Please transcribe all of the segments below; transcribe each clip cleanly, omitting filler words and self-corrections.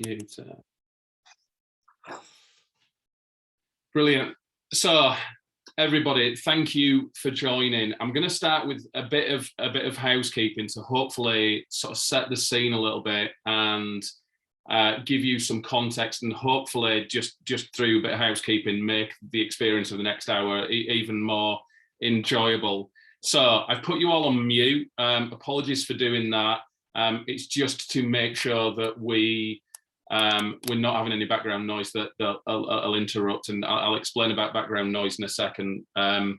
Computer. Brilliant. So everybody, thank you for joining. I'm going to start with a bit of housekeeping to hopefully sort of set the scene a little bit and give you some context, and hopefully just through a bit of housekeeping make the experience of the next hour even more enjoyable. So I've put you all on mute. Apologies for doing that. It's just to make sure that we're not having any background noise that I'll interrupt, and I'll explain about background noise in a second, and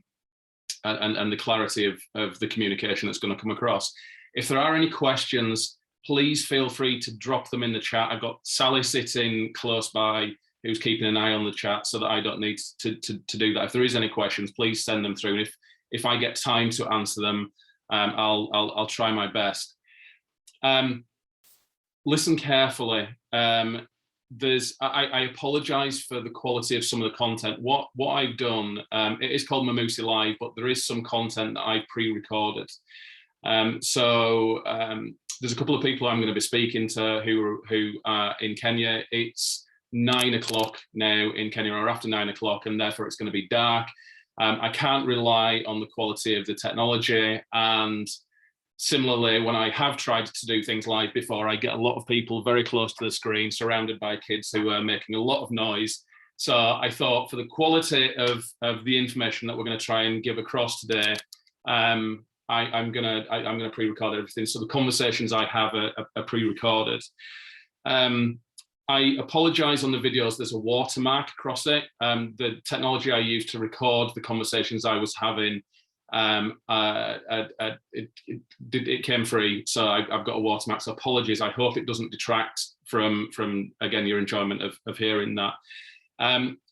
the clarity of the communication that's going to come across. If there are any questions, please feel free to drop them in the chat. I've got Sally sitting close by who's keeping an eye on the chat so that I don't need to do that. If there is any questions, please send them through. And if I get time to answer them, I'll try my best. Listen carefully. I apologize for the quality of some of the content. What I've done, it is called Memusi Live, but there is some content that I pre-recorded. There's a couple of people I'm going to be speaking to who are in Kenya. It's 9 o'clock now in Kenya, or after 9 o'clock, and therefore it's going to be dark. I can't rely on the quality of the technology, and similarly, when I have tried to do things live before, I get a lot of people very close to the screen, surrounded by kids who are making a lot of noise. So I thought, for the quality of the information that we're going to try and give across today, I'm going to pre-record everything. So the conversations I have are pre-recorded. I apologize on the videos. There's a watermark across it. The technology I used to record the conversations I was having, it came free, so I've got a watermark. So apologies. I hope it doesn't detract from again your enjoyment of hearing that.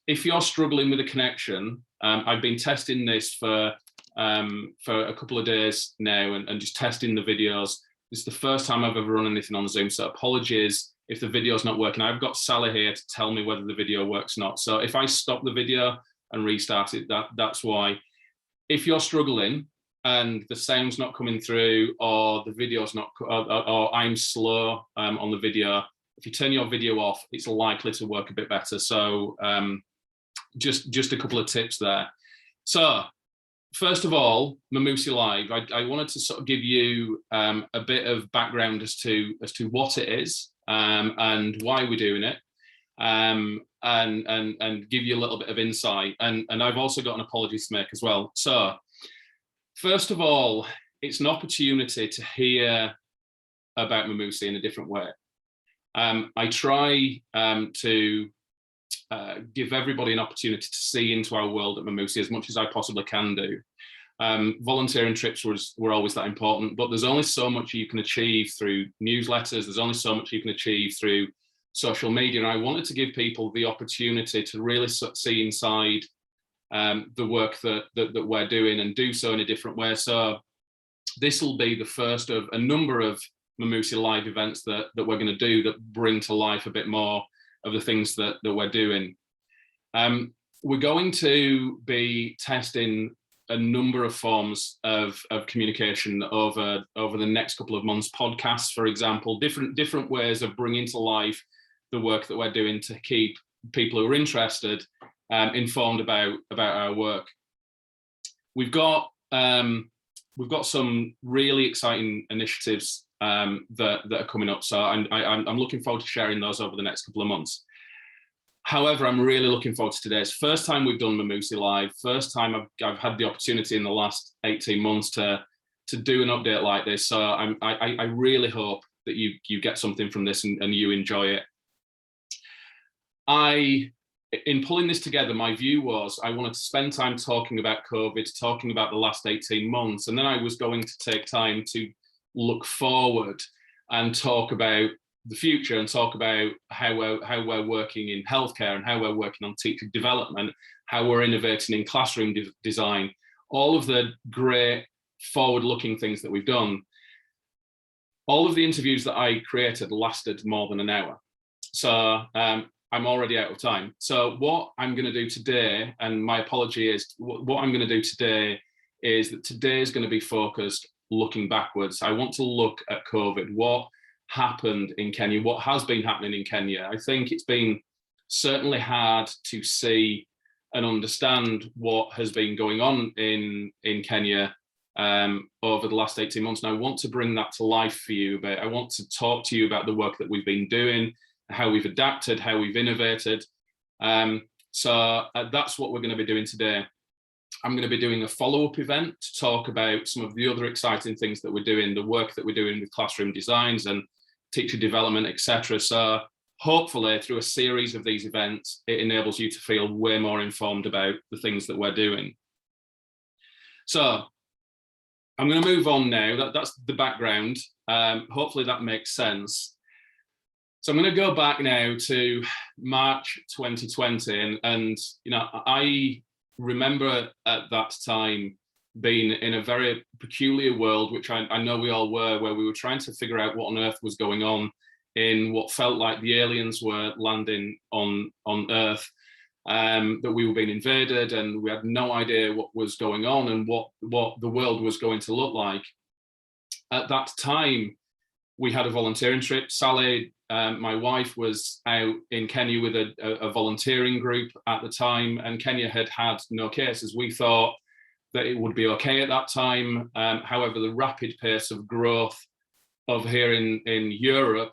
If you're struggling with a connection, I've been testing this for a couple of days now, and just testing the videos. This is the first time I've ever run anything on Zoom, so apologies if the video's not working. I've got Sally here to tell me whether the video works or not. So if I stop the video and restart it, that's why. If you're struggling and the sound's not coming through, or the video's not, or I'm slow on the video, if you turn your video off, it's likely to work a bit better. So just a couple of tips there. So first of all, Memusi Live, I wanted to sort of give you a bit of background as to what it is, and why we're doing it, and give you a little bit of insight. And I've also got an apology to make as well. So first of all, it's an opportunity to hear about Memusi in a different way. I try to give everybody an opportunity to see into our world at Memusi as much as I possibly can do. Volunteering trips were always that important, but there's only so much you can achieve through newsletters. There's only so much you can achieve through social media. And I wanted to give people the opportunity to really see inside the work that we're doing, and do so in a different way. So this will be the first of a number of Memusi Live events that we're going to do that bring to life a bit more of the things that we're doing. We're going to be testing a number of forms of communication over the next couple of months. Podcasts, for example, different ways of bringing to life the work that we're doing to keep people who are interested informed about our work. We've got some really exciting initiatives that are coming up, so I'm looking forward to sharing those over the next couple of months. However, I'm really looking forward to today. It's the first time we've done Memusi Live. First time I've had the opportunity in the last 18 months to do an update like this. So I really hope that you get something from this and you enjoy it. In pulling this together, my view was I wanted to spend time talking about COVID, talking about the last 18 months, and then I was going to take time to look forward and talk about the future, and talk about how we're working in healthcare, and how we're working on teacher development, how we're innovating in classroom design, all of the great forward-looking things that we've done. All of the interviews that I created lasted more than an hour. So I'm already out of time. So what I'm going to do today, and my apology is, what I'm going to do today is that today is going to be focused looking backwards. I want to look at COVID. What happened in Kenya, what has been happening in Kenya. I think it's been certainly hard to see and understand what has been going on in Kenya over the last 18 months. And I want to bring that to life for you, but I want to talk to you about the work that we've been doing, how we've adapted, how we've innovated. So that's what we're going to be doing today. I'm going to be doing a follow-up event to talk about some of the other exciting things that we're doing, the work that we're doing with classroom designs and teacher development, etc. So hopefully through a series of these events, it enables you to feel way more informed about the things that we're doing. So I'm going to move on now. That's the background. Hopefully that makes sense. So I'm going to go back now to March 2020, and you know, I remember at that time being in a very peculiar world, which I know we all were, where we were trying to figure out what on earth was going on in what felt like the aliens were landing on Earth, that we were being invaded, and we had no idea what was going on and what the world was going to look like. At that time, we had a volunteering trip. Sally, my wife, was out in Kenya with a volunteering group at the time, and Kenya had had no cases. We thought that it would be okay at that time. However, the rapid pace of growth of here in Europe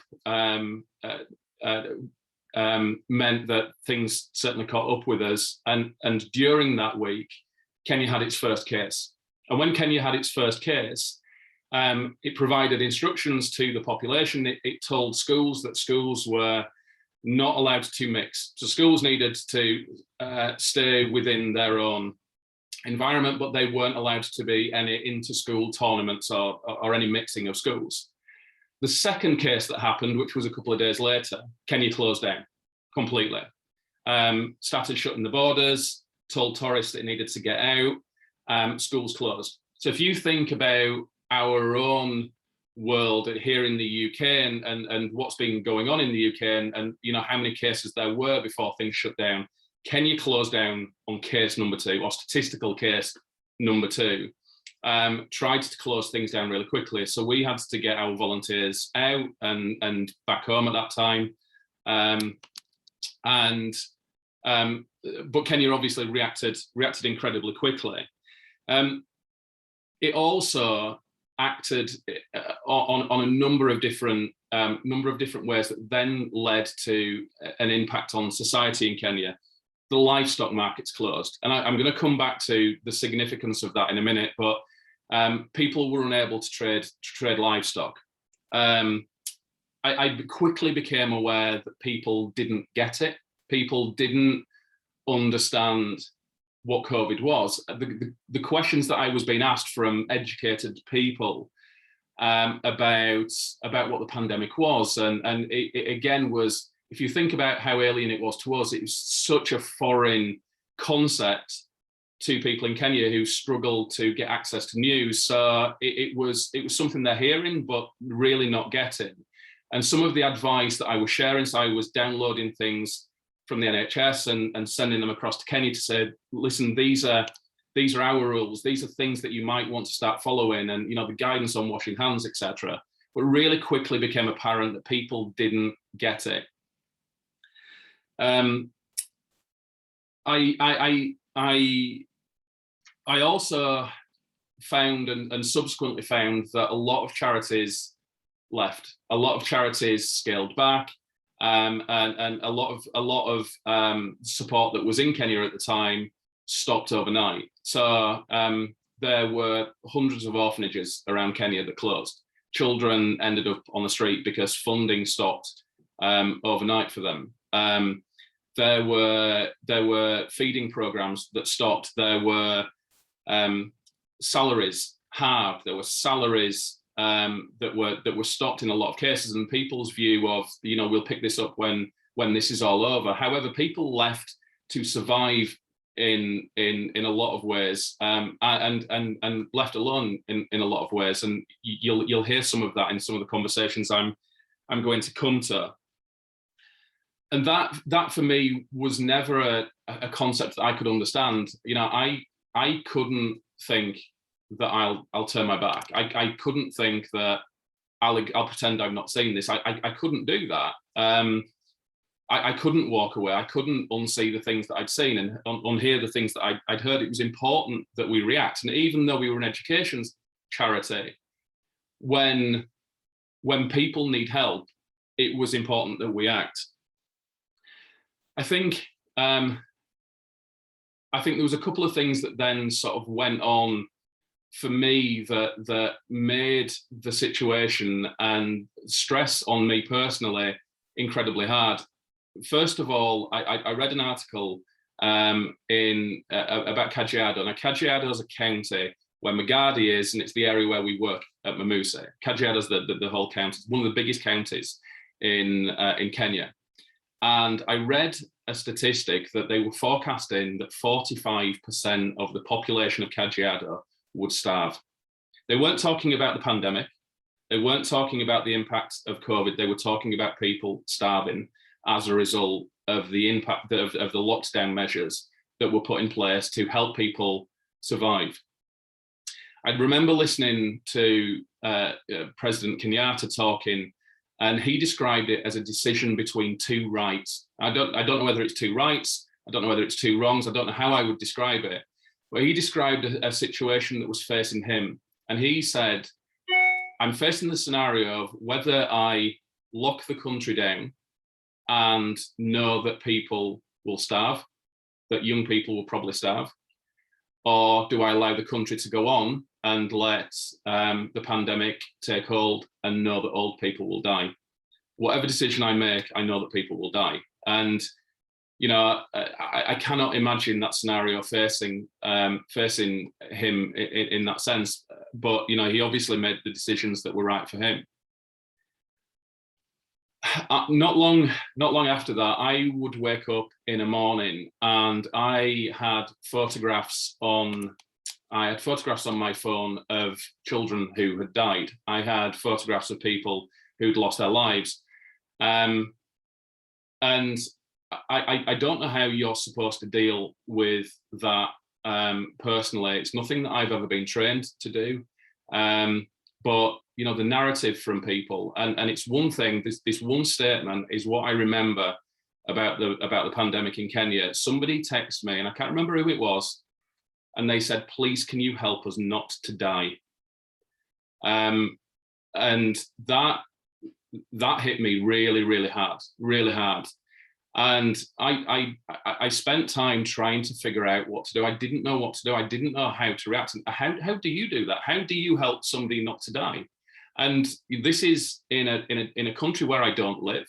meant that things certainly caught up with us. And during that week, Kenya had its first case. And when Kenya had its first case, it provided instructions to the population. It told schools that schools were not allowed to mix. So schools needed to stay within their own environment, but they weren't allowed to be any inter-school tournaments or any mixing of schools. The second case that happened, which was a couple of days later, Kenya closed down completely. Started shutting the borders, told tourists that it needed to get out, schools closed. So if you think about our own world here in the UK and what's been going on in the UK and you know how many cases there were before things shut down, Kenya closed down on case number 2, or statistical case number 2. Tried to close things down really quickly. So we had to get our volunteers out and back home at that time. But Kenya obviously reacted incredibly quickly. It also acted on a number of different ways that then led to an impact on society in Kenya. The livestock market's closed, and I'm going to come back to the significance of that in a minute. But people were unable to trade livestock. I quickly became aware that people didn't get it. People didn't understand what COVID was. The questions that I was being asked from educated people about what the pandemic was, and it again was, if you think about how alien it was to us, it was such a foreign concept to people in Kenya who struggled to get access to news. So it was something they're hearing but really not getting. And some of the advice that I was sharing, so I was downloading things from the NHS and sending them across to Kenya to say, listen, these are our rules. These are things that you might want to start following, and you know, the guidance on washing hands, etc. But really quickly became apparent that people didn't get it. I also found and subsequently found that a lot of charities left. A lot of charities scaled back, and a lot of support that was in Kenya at the time stopped overnight. So there were hundreds of orphanages around Kenya that closed. Children ended up on the street because funding stopped overnight for them. There were feeding programs that stopped. There were salaries halved. There were salaries that were stopped in a lot of cases, and people's view of, you know, we'll pick this up when this is all over. However, people left to survive in a lot of ways, and left alone in a lot of ways, and you'll hear some of that in some of the conversations I'm going to come to. And that for me was never a concept that I could understand. You know, I couldn't think that I'll turn my back. I couldn't think that I'll pretend I've not seen this. I couldn't do that. I couldn't walk away. I couldn't unsee the things that I'd seen and unhear the things that I'd heard. It was important that we react. And even though we were an education charity, when people need help, it was important that we act. I think there was a couple of things that then sort of went on for me that made the situation and stress on me personally incredibly hard. First of all, I read an article about Kajiado. Now, Kajiado is a county where Magadi is, and it's the area where we work at Memusi. Kajiado is the whole county. It's one of the biggest counties in Kenya. And I read a statistic that they were forecasting that 45% of the population of Kajiado would starve. They weren't talking about the pandemic. They weren't talking about the impact of COVID. They were talking about people starving as a result of the impact of the lockdown measures that were put in place to help people survive. I remember listening to President Kenyatta talking, and he described it as a decision between two rights. I don't know whether it's two rights. I don't know whether it's two wrongs. I don't know how I would describe it. But he described a situation that was facing him. And he said, I'm facing the scenario of whether I lock the country down and know that people will starve, that young people will probably starve, or do I allow the country to go on and let the pandemic take hold and know that old people will die? Whatever decision I make, I know that people will die. And, you know, I cannot imagine that scenario facing him in that sense. But, you know, he obviously made the decisions that were right for him. Not long after that, I would wake up in a morning and I had photographs on my phone of children who had died. I had photographs of people who'd lost their lives. And I don't know how you're supposed to deal with that personally. It's nothing that I've ever been trained to do. But, you know, the narrative from people, and it's one thing, this one statement is what I remember about the pandemic in Kenya. Somebody texted me, and I can't remember who it was, and they said, please, can you help us not to die? And that hit me really, really hard, really hard. And I spent time trying to figure out what to do. I didn't know what to do. I didn't know how to react. How do you do that? How do you help somebody not to die? And this is in a country where I don't live.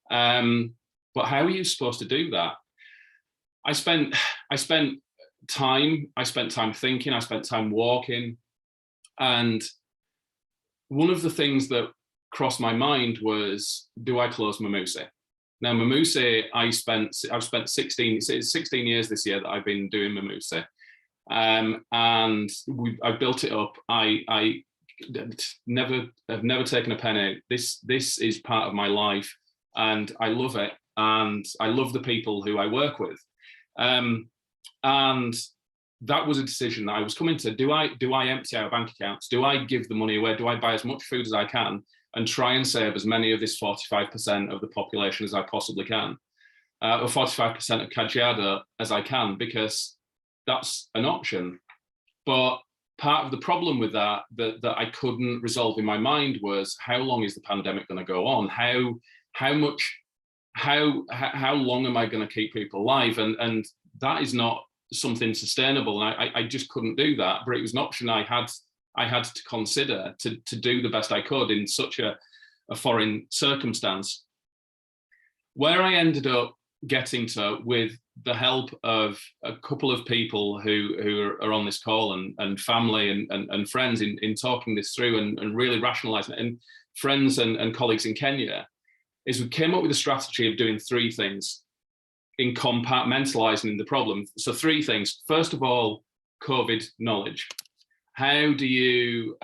But how are you supposed to do that? I spent time thinking. I spent time walking, and one of the things that crossed my mind was, do I close Memusi? Now, Memusi, I've spent 16 years this year that I've been doing Memusi. And I've built it up. I have never taken a penny. This is part of my life, and I love it. And I love the people who I work with. And that was a decision that I was coming to. Do I empty our bank accounts? Do I give the money away? Do I buy as much food as I can and try and save as many of this 45% of the population as I possibly can, or 45% of Kajiado as I can, because that's an option. But part of the problem with that I couldn't resolve in my mind was, how long is the pandemic going to go on? How long am I going to keep people alive? And that is not something sustainable. And I just couldn't do that. But it was an option I had to consider to do the best I could in such a foreign circumstance. Where I ended up getting to, with the help of a couple of people who are on this call, and family and friends in talking this through and really rationalizing it, and friends and colleagues in Kenya, is we came up with a strategy of doing three things in compartmentalizing the problem. So three things. First of all, COVID knowledge. How do you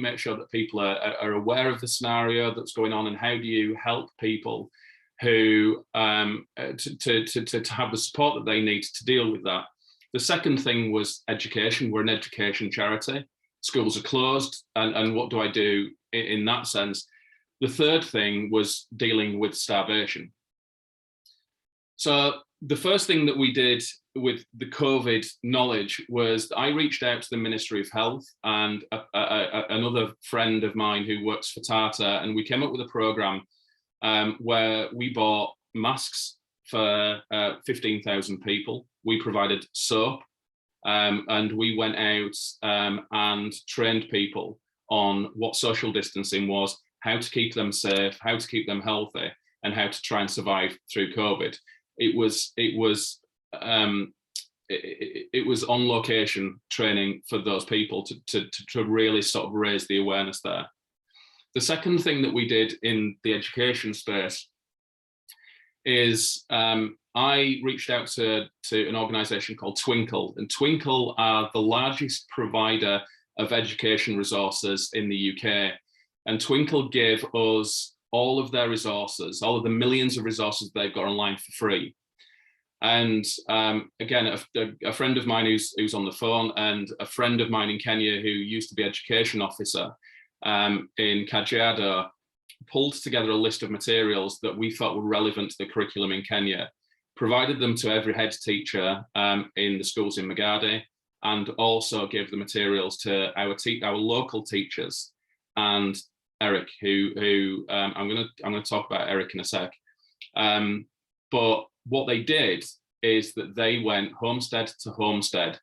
make sure that people are aware of the scenario that's going on, and how do you help people who to have the support that they need to deal with that? The second thing was education. We're an education charity. Schools are closed, and what do I do in that sense. The third thing was dealing with starvation. So the first thing that we did with the COVID knowledge was I reached out to the Ministry of Health and another friend of mine who works for Tata, and we came up with a program where we bought masks for 15,000 people. We provided soap, and we went out and trained people on what social distancing was, how to keep them safe, how to keep them healthy, and how to try and survive through COVID. It was on location training for those people to really sort of raise the awareness there. The second thing that we did in the education space is I reached out to an organization called Twinkle, and Twinkle are the largest provider of education resources in the UK. And Twinkle gave us all of their resources, all of the millions of resources they've got online for free. And again, a friend of mine who's on the phone, and a friend of mine in Kenya who used to be education officer in Kajiado, pulled together a list of materials that we thought were relevant to the curriculum in Kenya, provided them to every head teacher in the schools in Magadi, and also gave the materials to our local teachers. And Eric, who I'm going to talk about Eric in a sec. But what they did is that they went homestead to homestead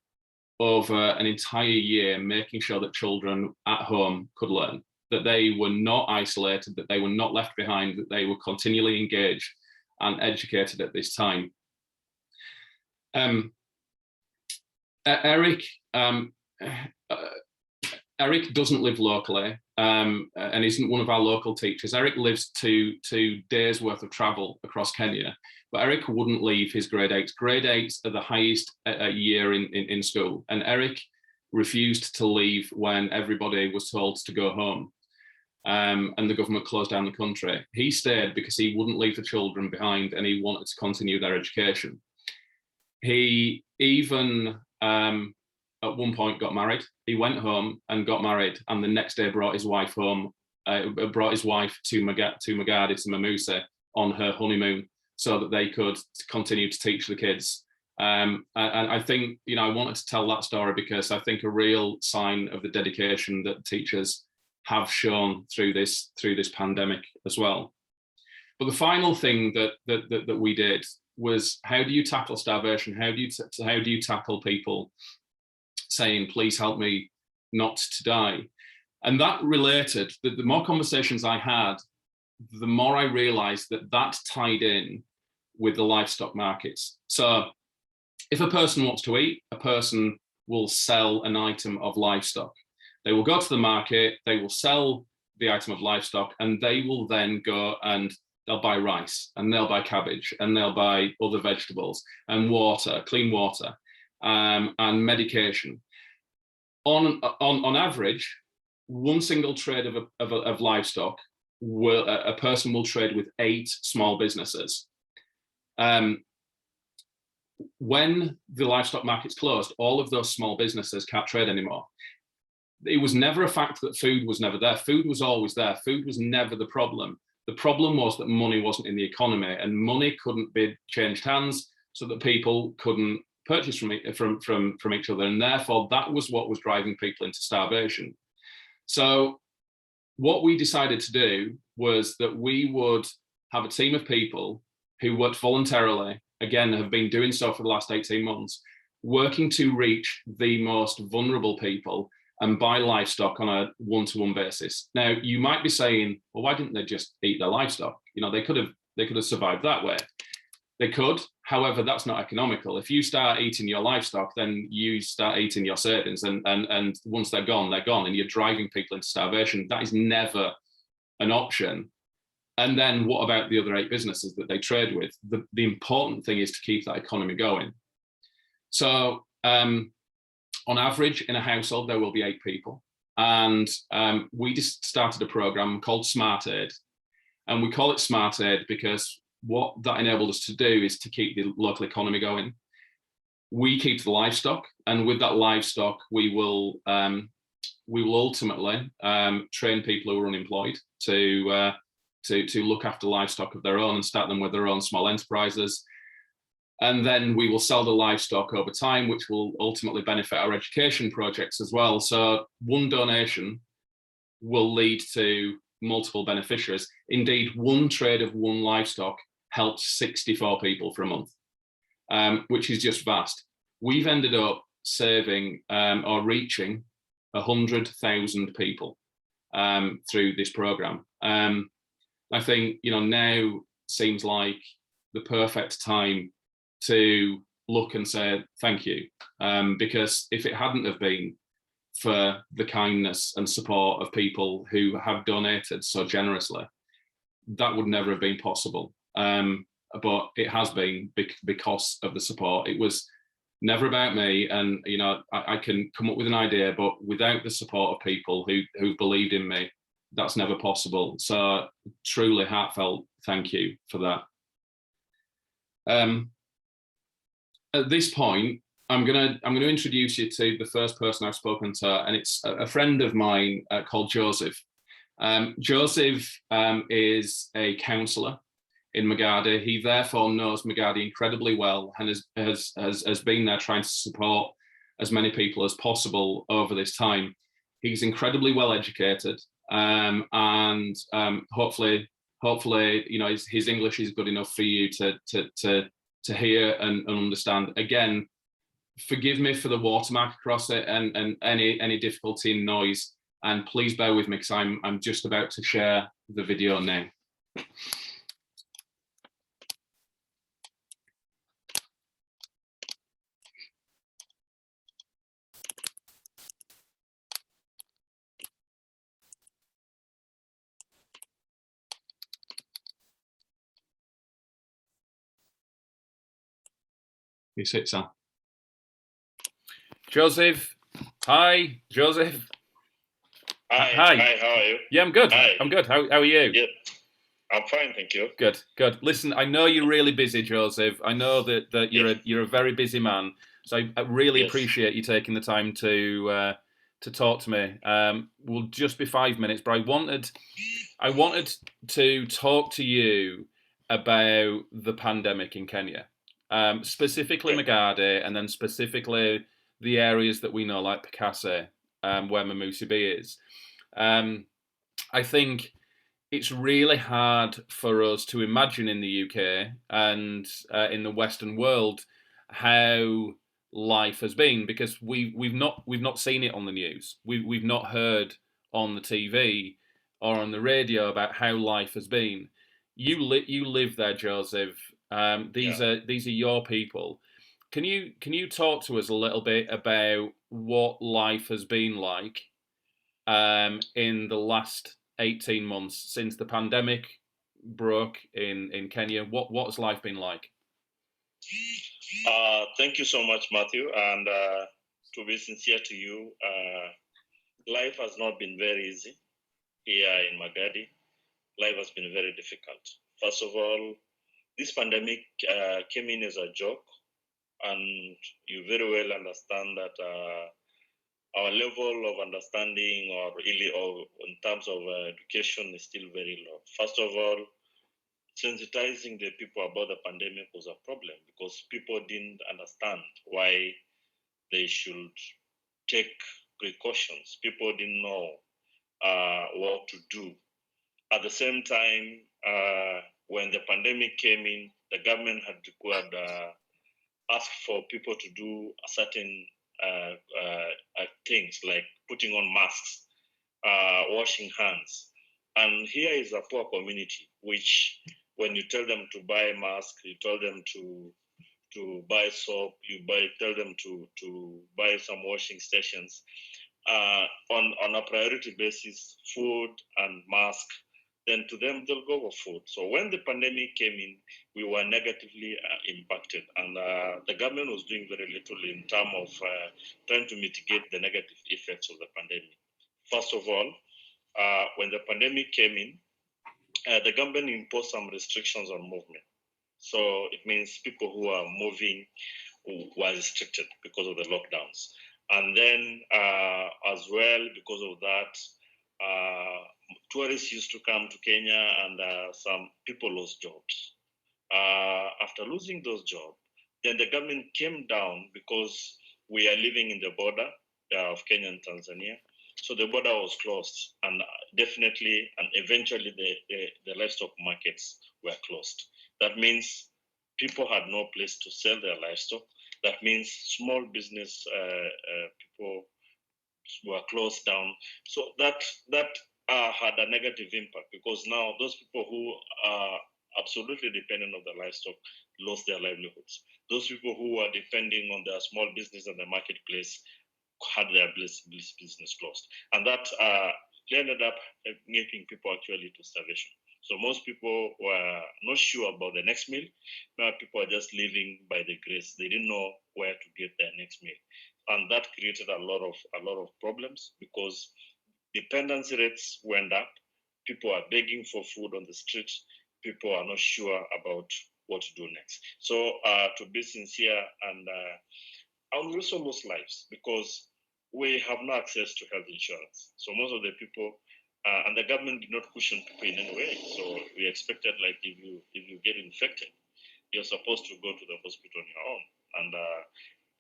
over an entire year, making sure that children at home could learn, that they were not isolated, that they were not left behind, that they were continually engaged and educated at this time. Eric doesn't live locally and isn't one of our local teachers. Eric lives two days worth of travel across Kenya, but Eric wouldn't leave his grade 8s. Grade 8s are the highest year in school, and Eric refused to leave when everybody was told to go home and the government closed down the country. He stayed because he wouldn't leave the children behind and he wanted to continue their education. He even at one point got married. He went home and got married, and the next day brought his wife home, brought his wife to Magadi, to Memusi, on her honeymoon, so that they could continue to teach the kids. And I think, you know, I wanted to tell that story because I think a real sign of the dedication that teachers have shown through this pandemic as well. But the final thing that we did was, how do you tackle starvation? How do you tackle people saying, please help me not to die? And that related, the more conversations I had, the more I realized that tied in with the livestock markets. So if a person wants to eat, a person will sell an item of livestock. They will go to the market, they will sell the item of livestock, and they will then go and they'll buy rice, and they'll buy cabbage, and they'll buy other vegetables, and water, clean water, and medication. On average, one single trade of livestock, a person will trade with 8 small businesses. When the livestock market's closed, all of those small businesses can't trade anymore. It was never a fact that food was never there. Food was always there. Food was never the problem. The problem was that money wasn't in the economy, and money couldn't be changed hands, so that people couldn't purchase from each other, and therefore that was what was driving people into starvation. So what we decided to do was that we would have a team of people who worked voluntarily, again, have been doing so for the last 18 months, working to reach the most vulnerable people and buy livestock on a one-to-one basis. Now, you might be saying, well, why didn't they just eat their livestock? You know, they could have survived that way. They could, however, that's not economical. If you start eating your livestock, then you start eating your savings, and once they're gone, and you're driving people into starvation. That is never an option. And then what about the other 8 businesses that they trade with? The important thing is to keep that economy going. So on average, in a household, there will be 8 people. And we just started a program called Smart Aid. And we call it Smart Aid because what that enabled us to do is to keep the local economy going. We keep the livestock, and with that livestock, we will we will ultimately train people who are unemployed to look after livestock of their own and start them with their own small enterprises. And then we will sell the livestock over time, which will ultimately benefit our education projects as well. So one donation will lead to multiple beneficiaries. Indeed, one trade of one livestock helps 64 people for a month, which is just vast. We've ended up saving or reaching 100,000 people through this program. I think, now seems like the perfect time to look and say thank you, because if it hadn't have been for the kindness and support of people who have donated so generously, that would never have been possible. But it has been because of the support. It was never about me, and I can come up with an idea, but without the support of people who believed in me, that's never possible. So truly heartfelt thank you for that. At this point, I'm gonna introduce you to the first person I've spoken to, and it's a friend of mine called Joseph. Joseph is a counsellor in Magadi. He therefore knows Magadi incredibly well and has been there trying to support as many people as possible over this time. He's incredibly well educated, and hopefully, his English is good enough for you to hear and understand. Again, forgive me for the watermark across it and any difficulty in noise, and please bear with me because I'm just about to share the video now. You sit, Sam. Joseph. Hi, Joseph. Hi. Hi. Hi, how are you? Yeah, I'm good. Hi. I'm good. How are you? Yeah, I'm fine, thank you. Good. Listen, I know you're really busy, Joseph. I know that you're a very busy man. So I really appreciate you taking the time to talk to me. We'll just be 5 minutes, but I wanted to talk to you about the pandemic in Kenya, specifically Magadi, and then specifically the areas that we know, like Picase, where Memusi is. I think it's really hard for us to imagine in the UK and in the Western world how life has been, because we've not seen it on the news. We've not heard on the TV or on the radio about how life has been. You live there, Joseph. These are your people. Can you talk to us a little bit about what life has been like in the last 18 months since the pandemic broke in Kenya? What's life been like? Thank you so much, Matthew. And to be sincere to you, life has not been very easy here in Magadi. Life has been very difficult. First of all, this pandemic came in as a joke, and you very well understand that our level of understanding or in terms of education is still very low. First of all, sensitizing the people about the pandemic was a problem because people didn't understand why they should take precautions. People didn't know what to do. At the same time, when the pandemic came in, the government had required asked for people to do certain things like putting on masks, washing hands. And here is a poor community, which when you tell them to buy a mask, you tell them to buy soap, tell them to buy some washing stations. On a priority basis, food and mask, then to them, they'll go for food. So when the pandemic came in, we were negatively impacted. And the government was doing very little in terms of trying to mitigate the negative effects of the pandemic. First of all, when the pandemic came in, the government imposed some restrictions on movement. So it means people who are moving were restricted because of the lockdowns. And then as well, because of that, tourists used to come to Kenya, and some people lost jobs. After losing those jobs, then the government came down because we are living in the border of Kenya and Tanzania. So the border was closed, and definitely, and eventually the livestock markets were closed. That means people had no place to sell their livestock. That means small business people were closed down. So that had a negative impact, because now those people who are absolutely dependent on the livestock lost their livelihoods. Those people who were depending on their small business and the marketplace had their business closed, and that ended up making people actually to starvation. So most people were not sure about the next meal. Now people are just living by the grace. They didn't know where to get their next meal, and that created a lot of problems, because dependency rates went up. People are begging for food on the street. People are not sure about what to do next. So to be sincere, and we also lost lives because we have no access to health insurance. So most of the people, and the government did not cushion people in any way. So we expected, like, if you get infected, you're supposed to go to the hospital on your own. And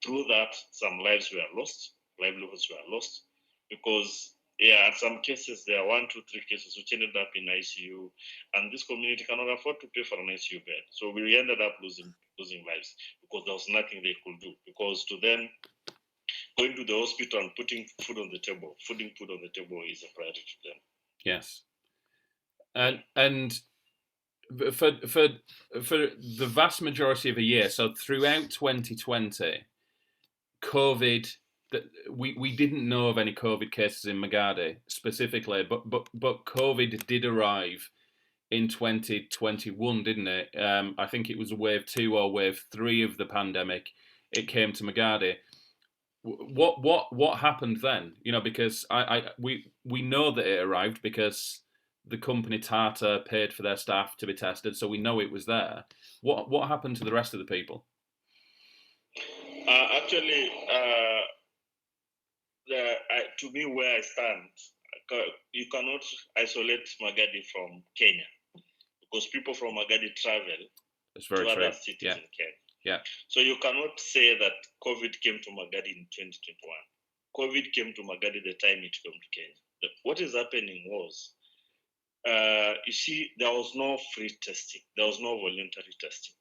through that, some lives were lost, livelihoods were lost, because in some cases there are 1, 2, 3 cases which ended up in ICU, and this community cannot afford to pay for an ICU bed. So we ended up losing lives, because there was nothing they could do. Because to them, going to the hospital and putting food on the table, putting food on the table is a priority to them. Yes, and for the vast majority of a year, so throughout 2020, COVID, that we didn't know of any COVID cases in Magadi specifically, but COVID did arrive in 2021, didn't it? I think it was wave 2 or wave 3 of the pandemic. It came to Magadi. What happened then? You know, because we know that it arrived because the company Tata paid for their staff to be tested, so we know it was there. What happened to the rest of the people? Actually, to me, where I stand, you cannot isolate Magadi from Kenya, because people from Magadi travel to other cities in Kenya. Yeah. So you cannot say that COVID came to Magadi in 2021. COVID came to Magadi the time it came to Kenya. What is happening was, you see, there was no free testing. There was no voluntary testing.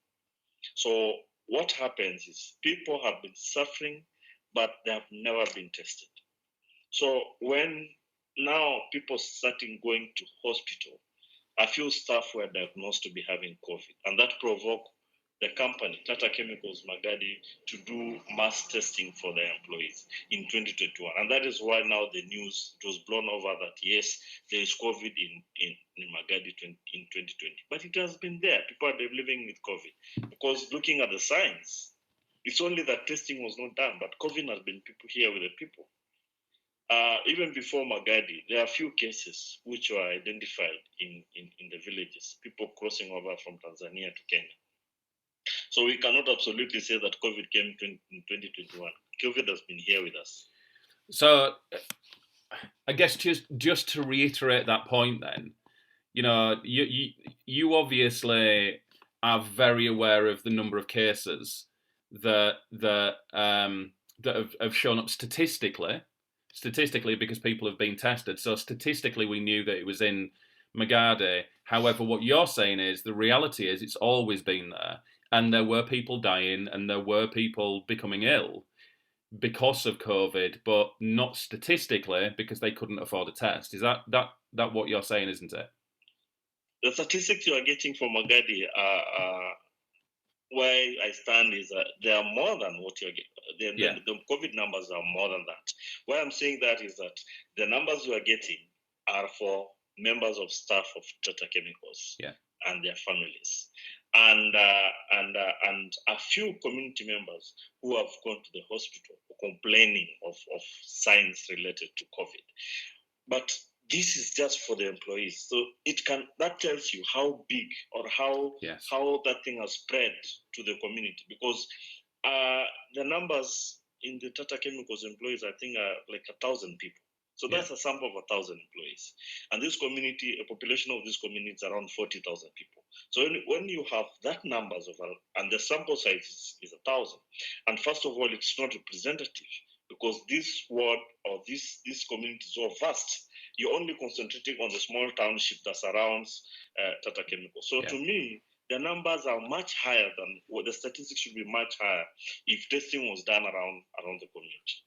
So what happens is people have been suffering, but they have never been tested. So when now people starting going to hospital, a few staff were diagnosed to be having COVID, and that provoked the company, Tata Chemicals Magadi, to do mass testing for their employees in 2021. And that is why now the news, it was blown over that, yes, there is COVID in Magadi in 2020. But it has been there. People are living with COVID. Because looking at the science, it's only that testing was not done, but COVID has been here with the people. Even before Magadi, there are a few cases which were identified in the villages, people crossing over from Tanzania to Kenya. So we cannot absolutely say that COVID came in 2021. COVID has been here with us. So I guess just to reiterate that point then, you know, you obviously are very aware of the number of cases that have shown up statistically because people have been tested. So statistically, we knew that it was in Magadi. However, what you're saying is the reality is it's always been there, and there were people dying, and there were people becoming ill because of COVID, but not statistically because they couldn't afford a test. Is that what you're saying, isn't it? The statistics you are getting from Magadi, where I stand is that they are more than what you're getting. The COVID numbers are more than that. Why I'm saying that is that the numbers you are getting are for members of staff of Tata Chemicals and their families, and a few community members who have gone to the hospital complaining of signs related to COVID. But this is just for the employees. So that tells you how big or how that thing has spread to the community, because the numbers in the Tata Chemicals employees, I think, are like 1,000 people. So that's a sample of 1,000 employees. And this community, a population of this community is around 40,000 people. So when you have that numbers of, and the sample size is 1,000, and first of all, it's not representative because this ward or this community is so vast. You're only concentrating on the small township that surrounds Tata Chemicals. So to me, the numbers are much higher than what the statistics should be much higher if testing was done around the community.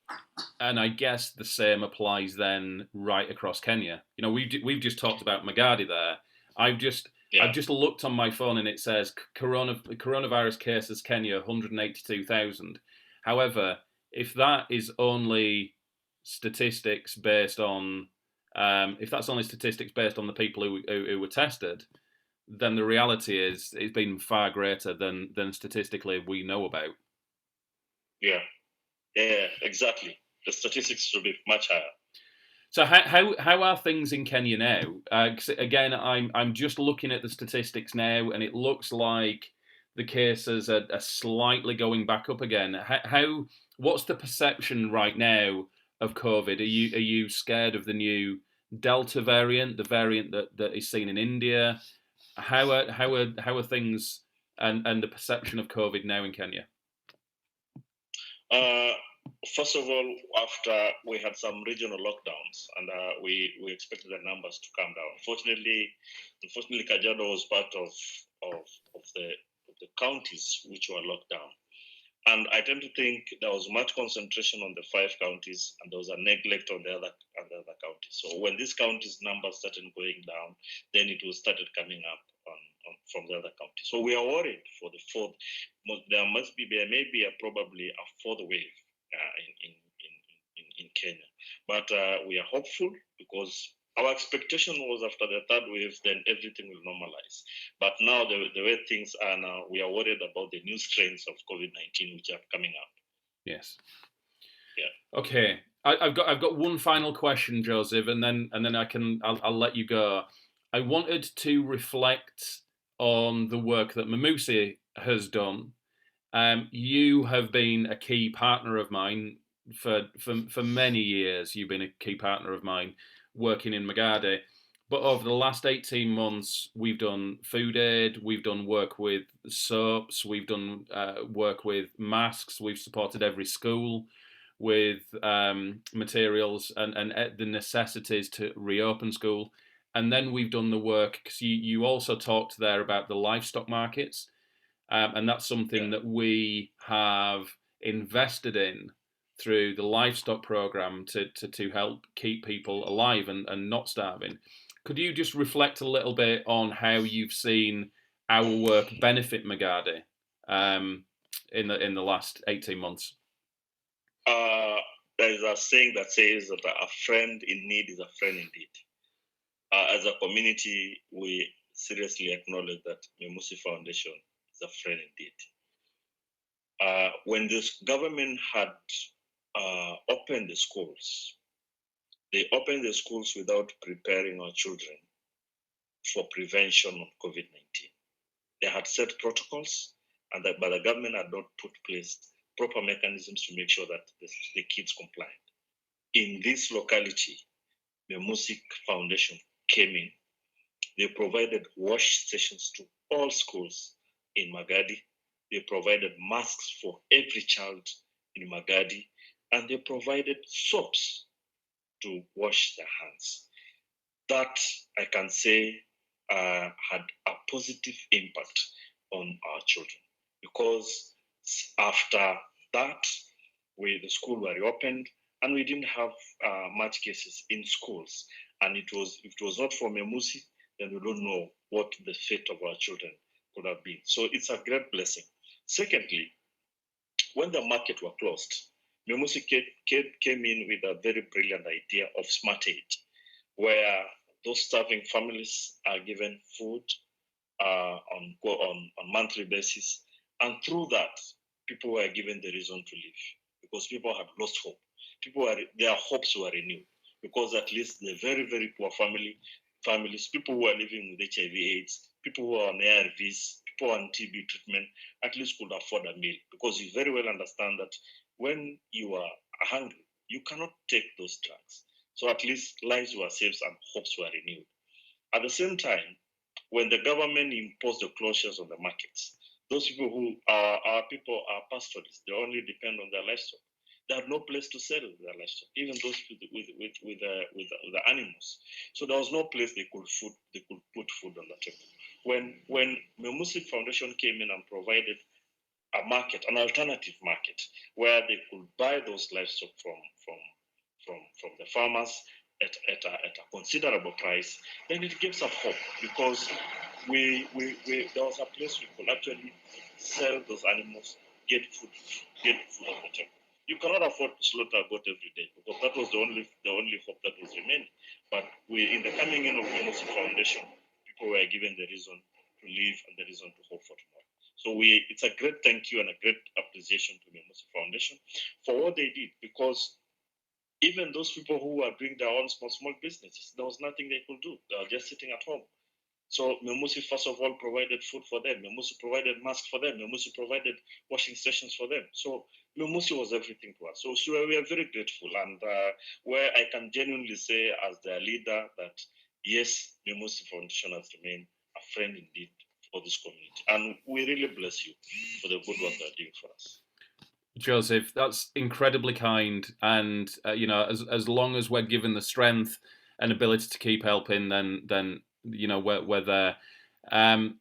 And I guess the same applies then right across Kenya. You know, we've just talked about Magadi there. I've just looked on my phone and it says coronavirus cases Kenya 182,000. However, if that is only statistics based on the people who were tested, then the reality is it's been far greater than statistically we know about. Yeah, exactly. The statistics should be much higher. So how are things in Kenya now? Again, I'm just looking at the statistics now, and it looks like the cases are slightly going back up again. What's the perception right now of COVID? Are you scared of the new Delta variant, the variant that is seen in India? How are things and the perception of COVID now in Kenya? First of all, after we had some regional lockdowns, and we expected the numbers to come down. Unfortunately, Kajiado was part of the counties which were locked down. And I tend to think there was much concentration on the 5 counties, and there was a neglect on the other counties. So when these counties' numbers started going down, then it was started coming up from the other counties. So we are worried for the fourth. There may be probably a fourth wave in Kenya, but we are hopeful because our expectation was after the third wave, then everything will normalize. But now the way things are now, we are worried about the new strains of COVID-19 which are coming up. Yes. Yeah. Okay. I've got one final question, Joseph, and then I'll let you go. I wanted to reflect on the work that Memusi has done. You have been a key partner of mine for many years. You've been a key partner of mine working in Magadi. But over the last 18 months, we've done food aid, we've done work with soaps, we've done work with masks, we've supported every school with materials and the necessities to reopen school. And then we've done the work, because you also talked there about the livestock markets. And that's something that we have invested in through the livestock program to help keep people alive and not starving. Could you just reflect a little bit on how you've seen our work benefit Magadi in the last 18 months? There is a saying that says that a friend in need is a friend indeed. As a community, we seriously acknowledge that Memusi Foundation is a friend indeed. When this government had opened the schools, they opened the schools without preparing our children for prevention of COVID-19. They had set protocols, but the government had not put place proper mechanisms to make sure that the kids complied. In this locality, the Memusi Foundation came in. They provided wash stations to all schools in Magadi. They provided masks for every child in Magadi, and they provided soaps to wash their hands. That, I can say, had a positive impact on our children, because after that, the school were reopened, and we didn't have much cases in schools. And if it was not for Memusi, then we don't know what the fate of our children could have been. So it's a great blessing. Secondly, when the market were closed, Memusi came in with a very brilliant idea of smart aid, where those starving families are given food on monthly basis, and through that, people were given the reason to live, because people had lost hope. Their hopes were renewed, because at least the very, very poor families, people who are living with HIV/AIDS, people who are on ARVs, people on TB treatment, at least could afford a meal, because you very well understand that when you are hungry, you cannot take those drugs. So at least lives were saved and hopes were renewed. At the same time, when the government imposed the closures on the markets, those people who are our people are pastoralists, they only depend on their livestock. They had no place to sell their livestock, even those with the animals. So there was no place they could put food on the table. When Memusi Foundation came in and provided a market, an alternative market, where they could buy those livestock from the farmers at a considerable price, then it gives us hope, because we there was a place we could actually sell those animals, get food on the table. You cannot afford to slaughter a goat every day, because that was the only hope that was remaining. But in the coming in of the Memusi Foundation, people were given the reason to live and the reason to hope for tomorrow. So it's a great thank you and a great appreciation to the Memusi Foundation for what they did, because even those people who were doing their own small businesses, there was nothing they could do. They were just sitting at home. So Memusi, first of all, provided food for them. Memusi provided masks for them. Memusi provided washing stations for them. So Memusi was everything to us. So we are very grateful. And where I can genuinely say as their leader that, yes, Memusi Foundation has remained a friend indeed for this community. And we really bless you for the good work they're doing for us. Joseph, that's incredibly kind, and as long as we're given the strength and ability to keep helping, then we're there.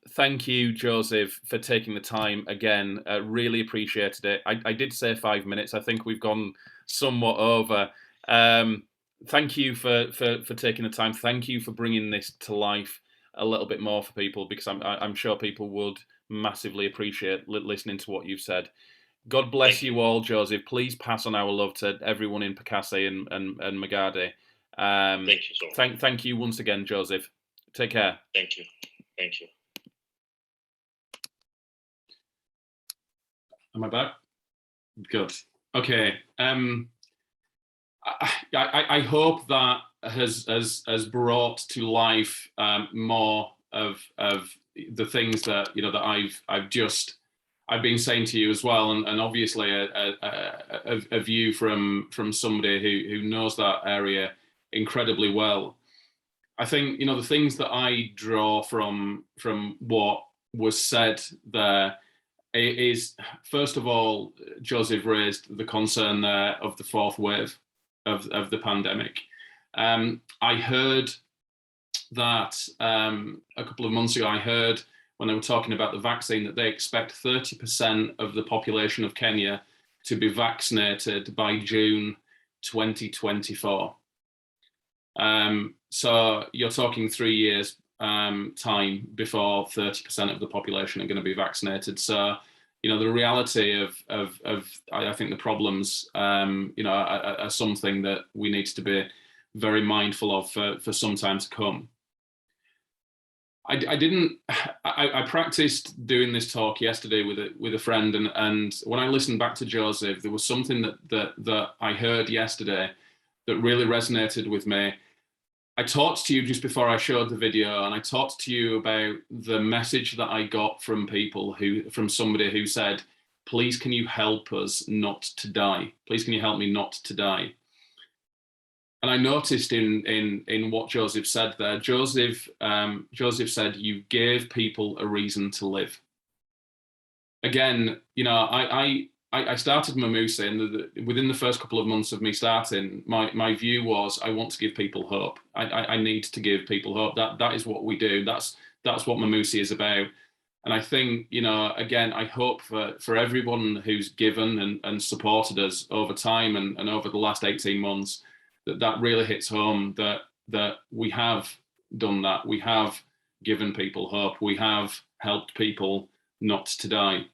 Thank you, Joseph, for taking the time again. Really appreciated it. I did say 5 minutes. I think we've gone somewhat over. Thank you for taking the time. Thank you for bringing this to life a little bit more for people, because I'm sure people would massively appreciate listening to what you've said. God bless you all, Joseph. Please pass on our love to everyone in Perkasie and Magadi. Thank you so much. Thank you once again, Joseph. Take care. Thank you. Thank you. Am I back? Good. Okay. I hope that has brought to life more of the things that that I've been saying to you as well, and obviously a view from somebody who knows that area incredibly well. I think the things that I draw from what was said there is, first of all, Joseph raised the concern there of the fourth wave of the pandemic. I heard that a couple of months ago, I heard when they were talking about the vaccine that they expect 30% of the population of Kenya to be vaccinated by June 2024. So you're talking 3 years time before 30% of the population are going to be vaccinated. So, the reality of I think the problems, are something that we need to be very mindful of for some time to come. I practiced doing this talk yesterday with a friend, and when I listened back to Joseph, there was something that I heard yesterday that really resonated with me. I talked to you just before I showed the video, and I talked to you about the message that I got from from somebody who said, "Please, can you help us not to die? Please, can you help me not to die?" And I noticed in what Joseph said there, Joseph said, "You gave people a reason to live." Again, I started Memusi, and within the first couple of months of me starting, my view was I want to give people hope. I need to give people hope. That is what we do. That's what Memusi is about. And I think, again, I hope for everyone who's given and supported us over time and over the last 18 months, that really hits home that we have done that. We have given people hope. We have helped people not to die.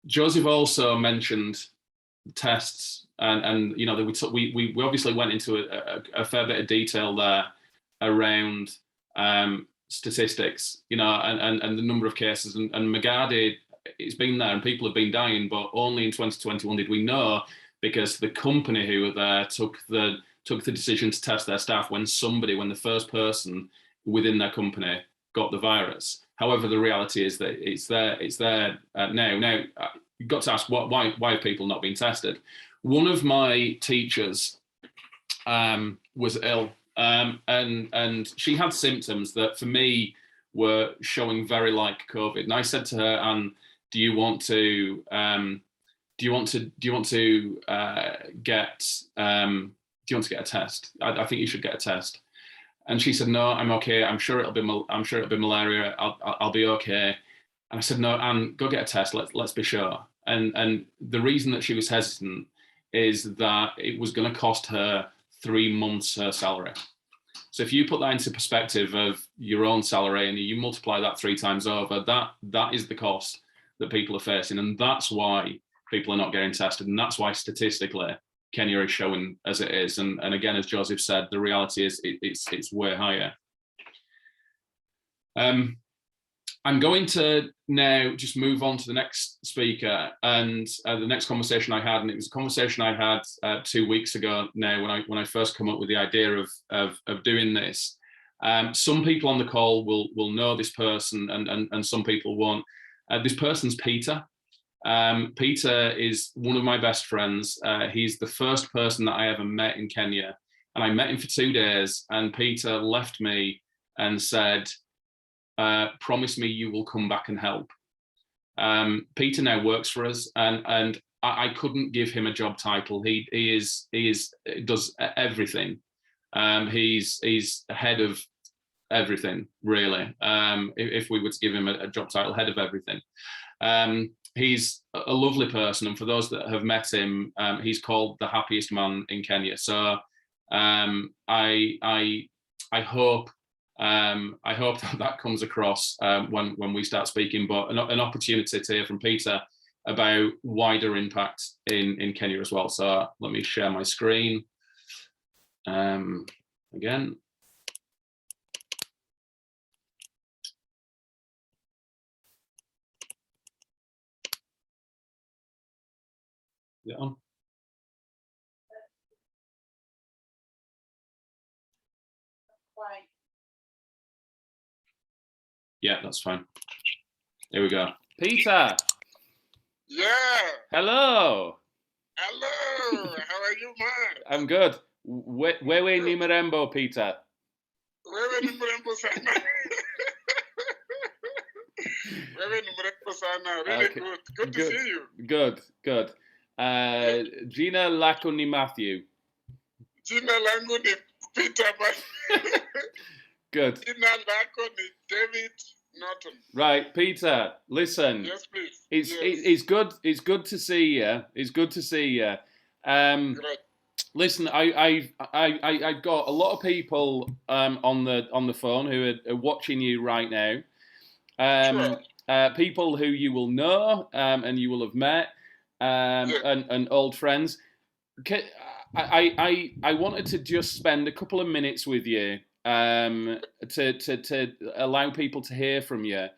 Joseph also mentioned tests, and we obviously went into a fair bit of detail there around statistics, and the number of cases. And Magadi, it's been there, and people have been dying, but only in 2021 did we know, because the company who were there took the decision to test their staff when the first person within their company got the virus. However, the reality is that it's there now. Now, you've got to ask why have people not been tested? One of my teachers was ill, and she had symptoms that for me were showing very like COVID. And I said to her, "Anne, do you want to get a test? I think you should get a test." And she said, "No, I'm okay. I'm sure it'll be malaria. I'll be okay." And I said, "No, Anne, go get a test. Let's be sure." And the reason that she was hesitant is that it was going to cost her 3 months her salary. So if you put that into perspective of your own salary and you multiply that 3 times over, that is the cost that people are facing, and that's why people are not getting tested, and that's why statistically Kenya is showing as it is. And again, as Joseph said, the reality is it's way higher. I'm going to now just move on to the next speaker and the next conversation I had, and it was a conversation I had 2 weeks ago now when I first come up with the idea of doing this. Some people on the call will know this person, and some people won't. This person's Peter. Peter is one of my best friends. He's the first person that I ever met in Kenya, and I met him for 2 days, and Peter left me and said, "Promise me you will come back and help." Peter now works for us, and I couldn't give him a job title. He does everything. He's head of everything, really. If we were to give him a job title, head of everything. He's a lovely person, and for those that have met him, he's called the happiest man in Kenya. So I hope that comes across when we start speaking, but an opportunity to hear from Peter about wider impact in Kenya as well. So let me share my screen again. Is it on? Yeah, that's fine. Here we go. Peter. Yeah. Hello. Hello. How are you, man? I'm good. Wewe ni mrembo, Peter. Wewe ni mrembo sana. Wewe ni mrembo sana. Really Okay. good. Good to see you. Good. Jina lako ni Matthew. Jina langu ni Peter. Good. Jina lako ni David Norton. Right, Peter. Listen. Yes, please. It's good. It's good to see you. It's good to see you. Right. Listen, I've got a lot of people on the phone who are watching you right now. Sure. People who you will know and you will have met, and old friends. I wanted to just spend a couple of minutes with you to allow people to hear from you.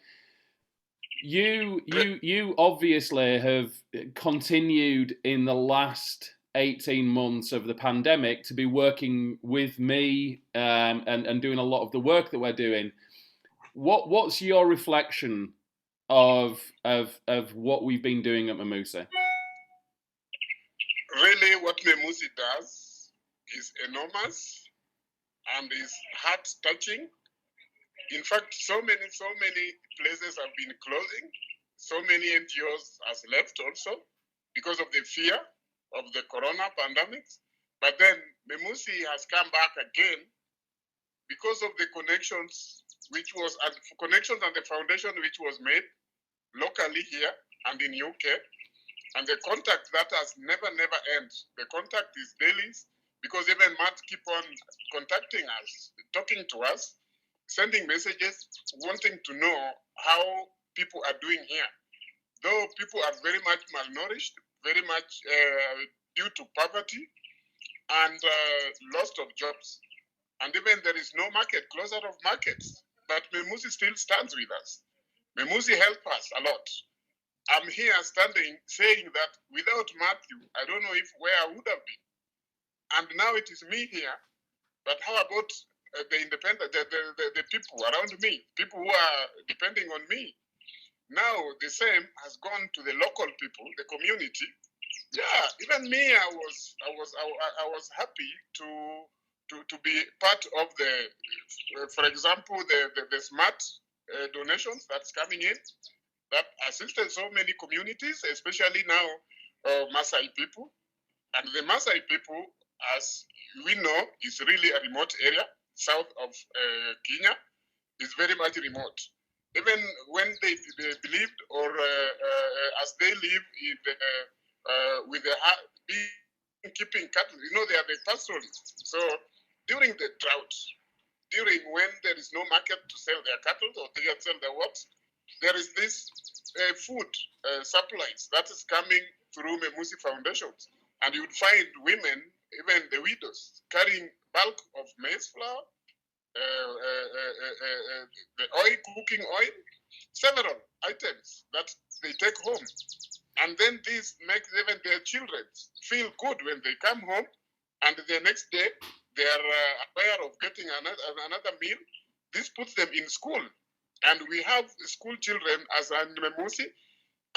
You obviously have continued in the last 18 months of the pandemic to be working with me and doing a lot of the work that we're doing. What's your reflection of what we've been doing at Memusi? Really, what Memusi does is enormous and is heart-touching. In fact, so many places have been closing. So many NGOs has left also because of the fear of the corona pandemic. But then Memusi has come back again because of the connections and the foundation which was made locally here and in UK, and the contact that has never end. The contact is daily, because even Matt keep on contacting us, talking to us, sending messages, wanting to know how people are doing here. Though people are very much malnourished, very much due to poverty and loss of jobs. And even there is no market, close out of markets. But Memusi still stands with us. Memusi helped us a lot. I'm here standing saying that without Matthew, I don't know where I would have been. And now it is me here. But how about the independent, the people around me, people who are depending on me? Now the same has gone to the local people, the community. Yeah, even me, I was happy to be part of the, for example, the smart donations that's coming in that assisted so many communities, especially now Maasai people. And the Maasai people, as we know, is really a remote area south of Kenya. Is very much remote. Even when they believed, or as they live in the, with the keeping cattle, you know, they are the pastoralists. So during the drought, during when there is no market to sell their cattle or they can sell their wops, there is this food supplies that is coming through Memusi Foundation. And you would find women, even the widows, carrying bulk of maize flour, the oil, cooking oil, several items that they take home. And then this makes even their children feel good when they come home, and the next day they are aware of getting another meal. This puts them in school. And we have school children as an Memusi.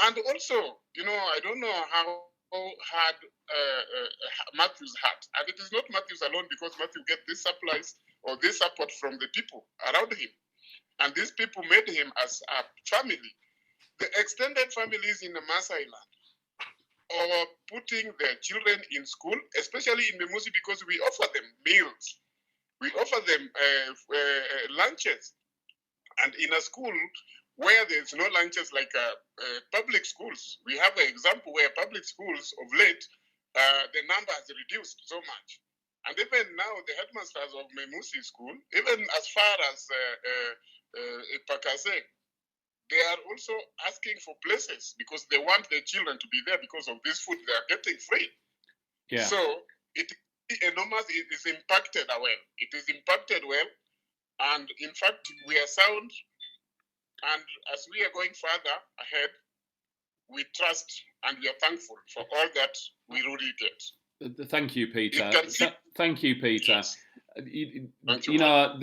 And also, you know, I don't know how hard Matthew's had. And it is not Matthew's alone, because Matthew gets these supplies or this support from the people around him. And these people made him as a family. The extended families in the Maasai land are putting their children in school, especially in Memusi, because we offer them meals. We offer them lunches. And in a school where there's no lunches, like public schools, we have an example where public schools of late, the number has reduced so much. And even now, the headmasters of Memusi school, even as far as Pakase, they are also asking for places because they want their children to be there because of this food they are getting free. Yeah. So it enormous. It is impacted well. It is impacted well, and in fact, we are sound. And as we are going further ahead, we trust and we are thankful for all that we really get. Thank you, Peter. Thank you, Peter. Yes. You know,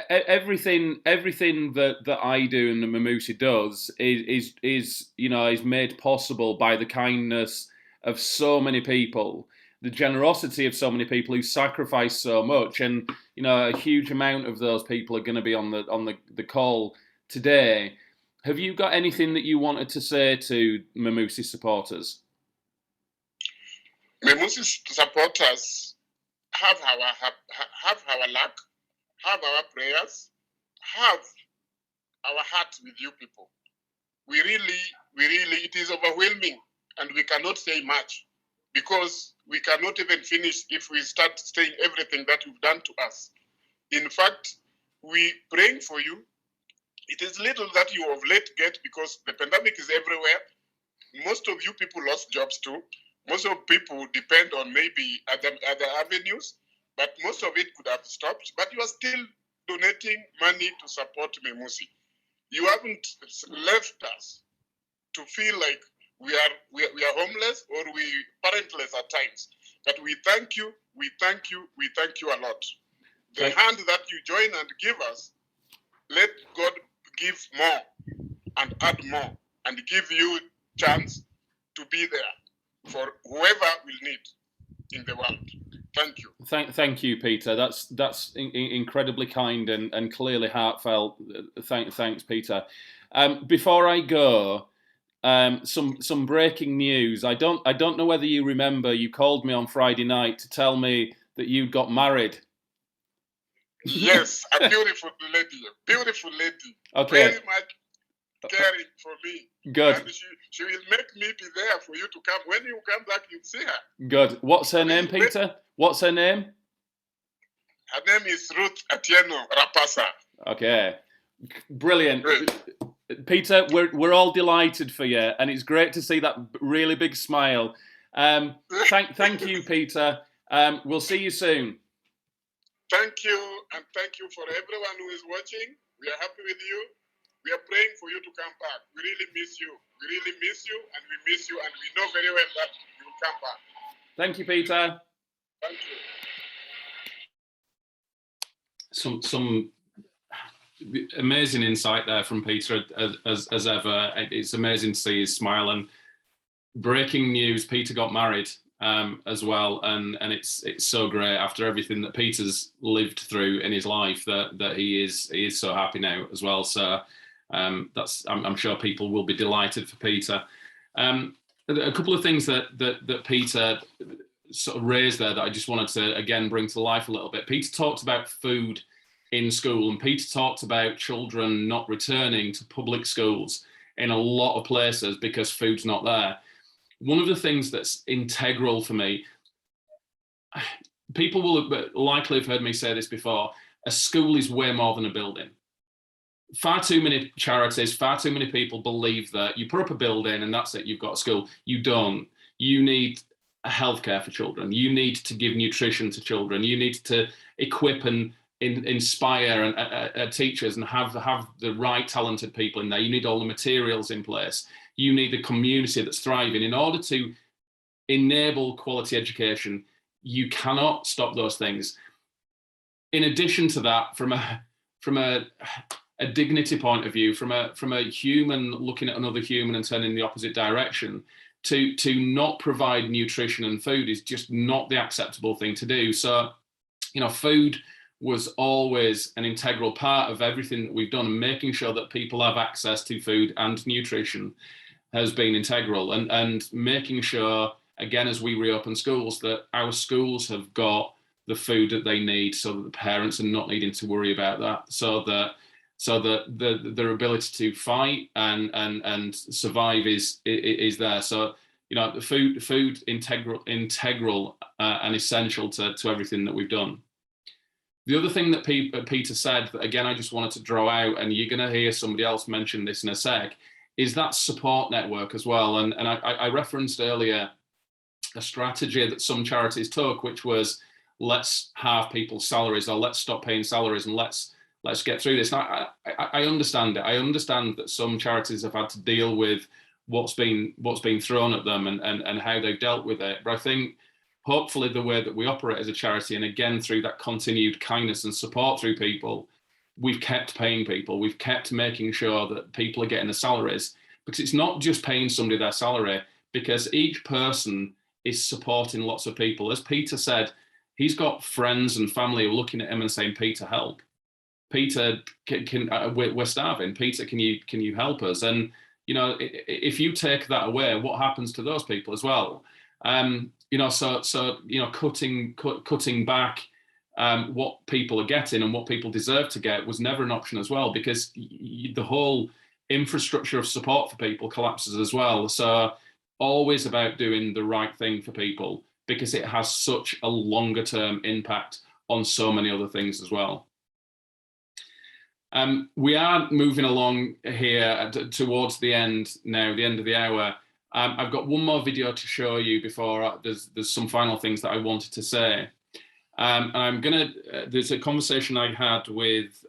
everything that I do and the Memusi does is you know, is made possible by the kindness of so many people, the generosity of so many people who sacrifice so much, and you know, a huge amount of those people are going to be on the call today. Have you got anything that you wanted to say to Memusi supporters? Memusi supporters have our luck, have our prayers, have our heart with you people. We really, it is overwhelming, and we cannot say much because we cannot even finish if we start saying everything that you've done to us. In fact, we praying for you. It is little that you of late get because the pandemic is everywhere. Most of you people lost jobs too. Most of people depend on maybe other avenues, but most of it could have stopped. But you are still donating money to support Memusi. You haven't left us to feel like we are homeless or we parentless at times. But we thank you, we thank you, we thank you a lot. The hand that you join and give us, let God give more and add more and give you chance to be there for whoever will need in the world. Thank you. Thank you, Peter. That's incredibly kind and clearly heartfelt. Thanks, Peter. Before I go, some breaking news. I don't know whether you remember. You called me on Friday night to tell me that you got married. Yes, a beautiful lady. Okay. Very much caring for me. Good. And she will make me be there for you to come. When you come back, you'll see her. Good. What's her name, Peter? What's her name? Her name is Ruth Atieno Rapasa. Okay. Brilliant. Great. Peter, we're all delighted for you, and it's great to see that really big smile. Thank you, Peter. We'll see you soon. Thank you, and thank you for everyone who is watching. We are happy with you. We are praying for you to come back. We really miss you. We really miss you, and we miss you, and we know very well that you will come back. Thank you, Peter. Thank you. amazing insight there from Peter as ever. It's amazing to see his smile. And breaking news: Peter got married as well, and it's so great after everything that Peter's lived through in his life that he is so happy now as well. So I'm sure people will be delighted for Peter. A couple of things that Peter sort of raised there that I just wanted to again bring to life a little bit. Peter talked about food in school, and Peter talked about children not returning to public schools in a lot of places because food's not there. One of the things that's integral for me, people will likely have heard me say this before, a school is way more than a building. Far too many charities, far too many people believe that you put up a building and that's it, you've got a school. You don't. You need healthcare for children. You need to give nutrition to children. You need to equip and inspire teachers and have the right talented people in there. You need all the materials in place. You need a community that's thriving. In order to enable quality education, you cannot stop those things. In addition to that, from a dignity point of view, from a human looking at another human and turning in the opposite direction, to not provide nutrition and food is just not the acceptable thing to do. So, food was always an integral part of everything that we've done, and making sure that people have access to food and nutrition has been integral, and making sure, again, as we reopen schools, that our schools have got the food that they need so that the parents are not needing to worry about that, so that their ability to fight and survive is there. So the food integral and essential to everything that we've done. The other thing that Peter said that again I just wanted to draw out, and you're going to hear somebody else mention this in a sec, is that support network as well. And I referenced earlier a strategy that some charities took, which was let's halve people's salaries, or let's stop paying salaries and let's get through this. Now, I understand it. I understand that some charities have had to deal with what's been thrown at them and how they've dealt with it. But I think hopefully the way that we operate as a charity, and again through that continued kindness and support through people, we've kept paying people. We've kept making sure that people are getting the salaries, because it's not just paying somebody their salary, because each person is supporting lots of people. As Peter said, he's got friends and family looking at him and saying, Peter, help. Peter, we're starving. Peter, can you help us? And if you take that away, what happens to those people as well? Cutting back what people are getting and what people deserve to get was never an option as well, because the whole infrastructure of support for people collapses as well. So always about doing the right thing for people, because it has such a longer term impact on so many other things as well. We are moving along here towards the end now, the end of the hour. I've got one more video to show you before there's some final things that I wanted to say. There's a conversation I had with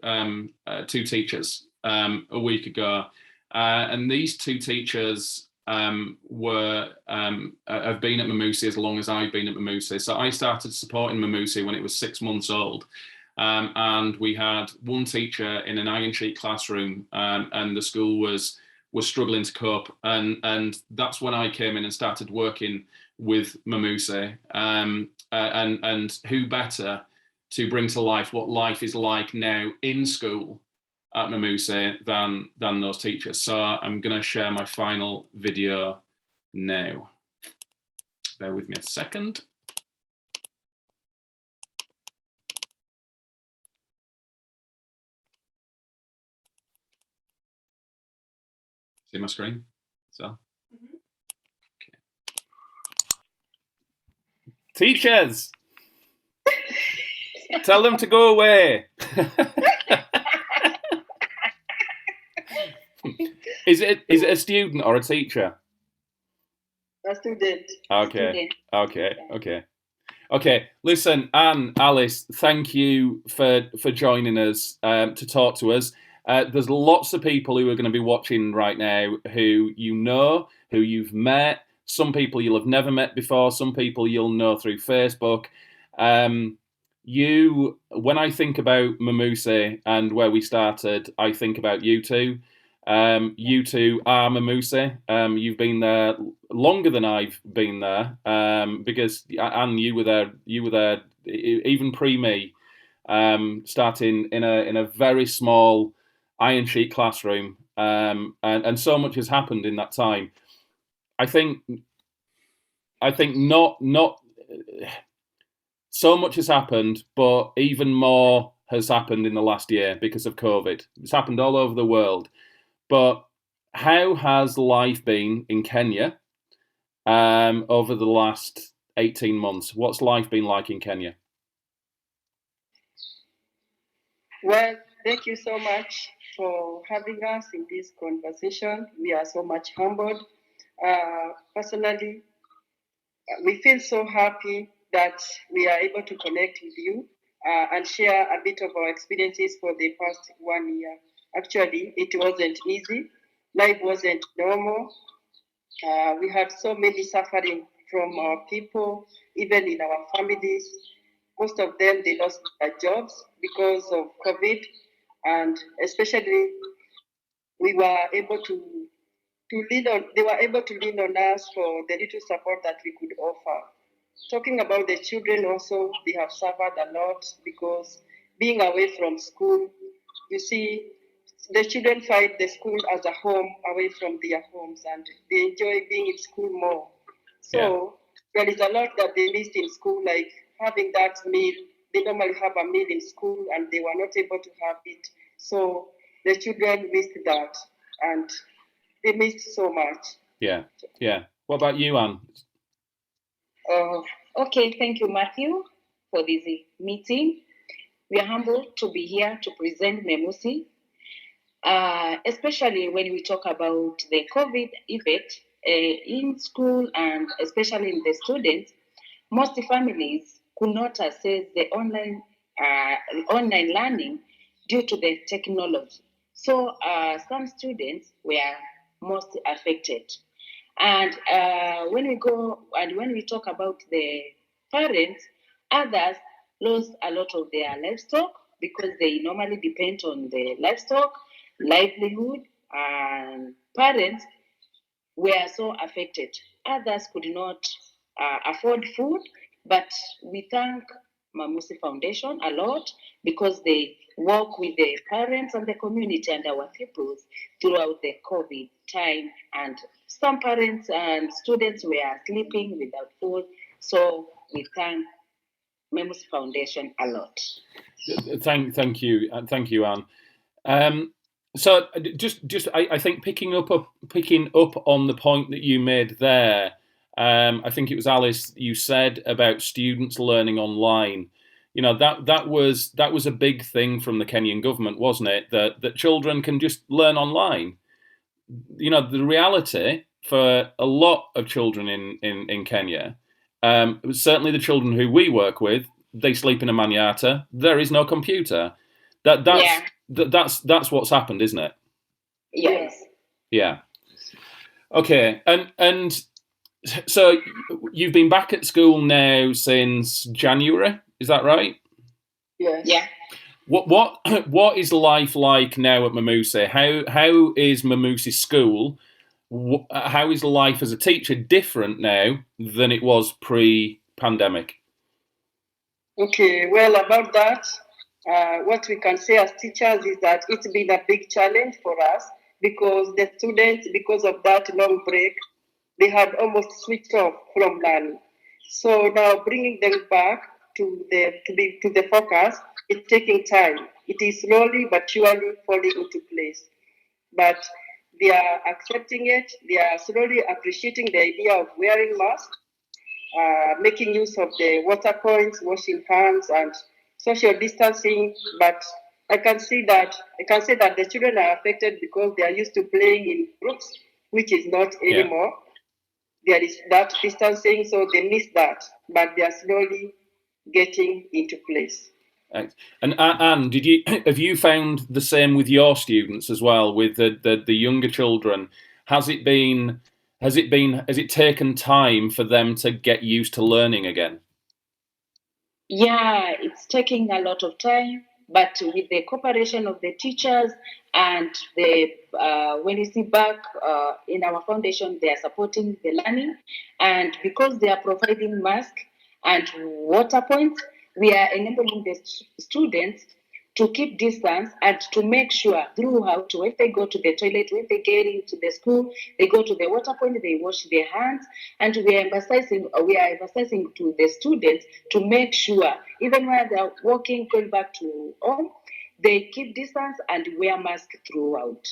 two teachers a week ago, and these two teachers have been at Memusi as long as I've been at Memusi. So I started supporting Memusi when it was 6 months old. And we had one teacher in an iron sheet classroom, and the school was struggling to cope. And that's when I came in and started working with Memusi. And who better to bring to life what life is like now in school at Memusi than those teachers. So I'm going to share my final video now. Bear with me a second. See my screen? So, okay. Teachers, tell them to go away. Is it a student or a teacher? A student. Okay. Okay. Listen, Anne, Alice, thank you for joining us to talk to us. There's lots of people who are going to be watching right now who who you've met. Some people you'll have never met before. Some people you'll know through Facebook. when I think about Memusi and where we started, I think about you two. You two are Memusi. You've been there longer than I've been there, because Anne, you were there. You were there even pre me, starting in a very small iron sheet classroom, and so much has happened in that time. I think not so much has happened, but even more has happened in the last year because of COVID. It's happened all over the world. But how has life been in Kenya over the last 18 months? What's life been like in Kenya? Well, thank you so much for having us in this conversation. We are so much humbled. Personally, we feel so happy that we are able to connect with you and share a bit of our experiences for the past 1 year. Actually, it wasn't easy. Life wasn't normal. We had so many suffering from our people, even in our families. Most of them, they lost their jobs because of COVID. And especially, we were able to lean on, they were able to lean on us for the little support that we could offer. Talking about the children also, they have suffered a lot because being away from school, you see, the children find the school as a home away from their homes and they enjoy being in school more. So there is a lot that they missed in school, like having that meal. They normally have a meal in school and they were not able to have it. So the children missed that and they missed so much. Yeah. What about you, Anne? Okay, thank you, Matthew, for this meeting. We are humbled to be here to present Memusi, especially when we talk about the COVID effect in school and especially in the students. Most families could not access the online learning due to the technology. So some students were most affected. And when we talk about the parents, others lost a lot of their livestock because they normally depend on the livestock, livelihood, and parents were so affected. Others could not afford food, but we thank Memusi Foundation a lot because they work with the parents and the community and our peoples throughout the COVID time. And some parents and students were sleeping without food. So we thank Memusi Foundation a lot. Thank you, Anne. So I think picking up on the point that you made there, I think it was Alice, you said about students learning online. You know, that was a big thing from the Kenyan government, wasn't it? That children can just learn online. You know, the reality for a lot of children in Kenya, certainly the children who we work with, they sleep in a manyata. There is no computer. That's what's happened, isn't it? Yes. Yeah. Okay. And so you've been back at school now since January, is that right? Yes. Yeah. What is life like now at Memusi? How is Memusi school? How is life as a teacher different now than it was pre-pandemic? Okay, well, about that, what we can say as teachers is that it's been a big challenge for us because the students, because of that long break, they had almost switched off from learning. So now bringing them back to the focus, it's taking time. It is slowly but surely falling into place. But they are accepting it. They are slowly appreciating the idea of wearing masks, making use of the water points, washing hands, and social distancing. But I can say that the children are affected because they are used to playing in groups, which is not anymore. There is that distancing, so they miss that, but they are slowly getting into place. And Anne, have you found the same with your students as well, with the younger children? Has it taken time for them to get used to learning again? Yeah, it's taking a lot of time, but with the cooperation of the teachers and the when you see back in our foundation, they are supporting the learning, and because they are providing mask and water points, we are enabling the students to keep distance and to make sure throughout when they go to the toilet, when they get into the school, they go to the water point, they wash their hands, and we are emphasizing to the students to make sure even when they're walking, going back to home, they keep distance and wear mask throughout.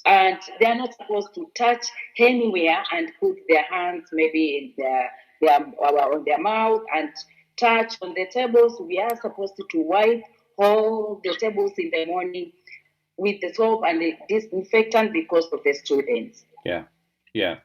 And they are not supposed to touch anywhere and put their hands maybe in on their mouth and touch on the tables. We are supposed to wipe all the tables in the morning with the soap and the disinfectant because of the students. Yeah.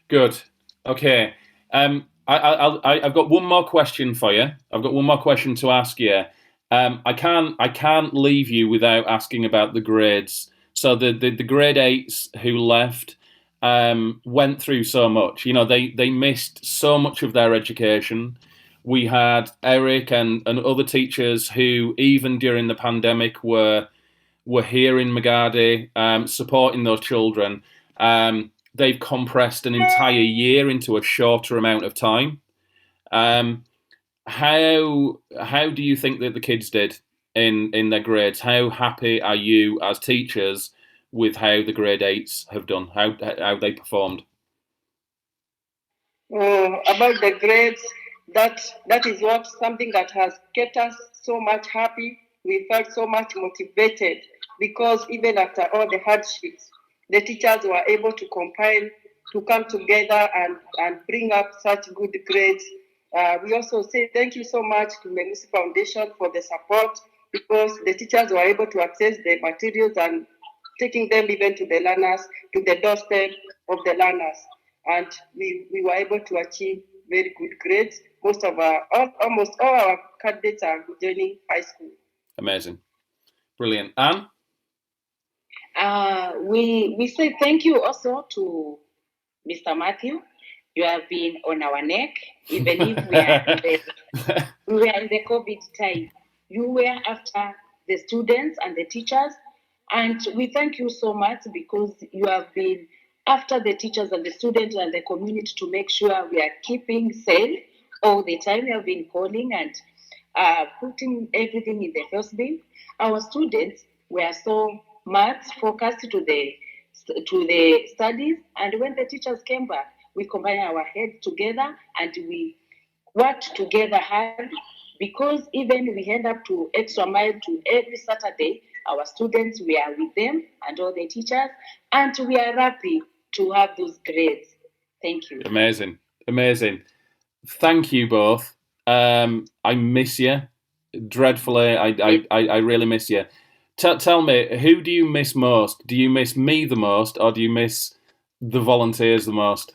Good. Okay. I've got one more question for you. I've got one more question to ask you. I can't leave you without asking about the grades. So the grade 8s who left went through so much. They missed so much of their education. We had Eric and other teachers who, even during the pandemic, were here in Magadi supporting those children. They've compressed an entire year into a shorter amount of time. How do you think that the kids did in their grades? How happy are you as teachers with how the grade 8s have done? How they performed? About the grades, that is what something that has kept us so much happy. We felt so much motivated because even after all the hardships, the teachers were able to compile, to come together and bring up such good grades. We also say thank you so much to Memusi Foundation for the support because the teachers were able to access the materials and taking them even to the learners, to the doorstep of the learners. And we were able to achieve very good grades. Almost all our candidates are joining high school. Amazing. Brilliant. Anne? We say thank you also to Mr. Matthew. You have been on our neck, even if we are in the COVID time. You were after the students and the teachers, and we thank you so much because you have been after the teachers and the students and the community to make sure we are keeping safe all the time. We have been calling and putting everything in the first bin. Our students were so much focused to the studies, and when the teachers came back, we combined our heads together and we worked together hard because even we end up to extra mile to every Saturday. Our students, we are with them and all the teachers, and we are happy to have those grades. Thank you. Amazing. Thank you both. I miss you dreadfully. I really miss you. Tell me, who do you miss most? Do you miss me the most, or do you miss the volunteers the most?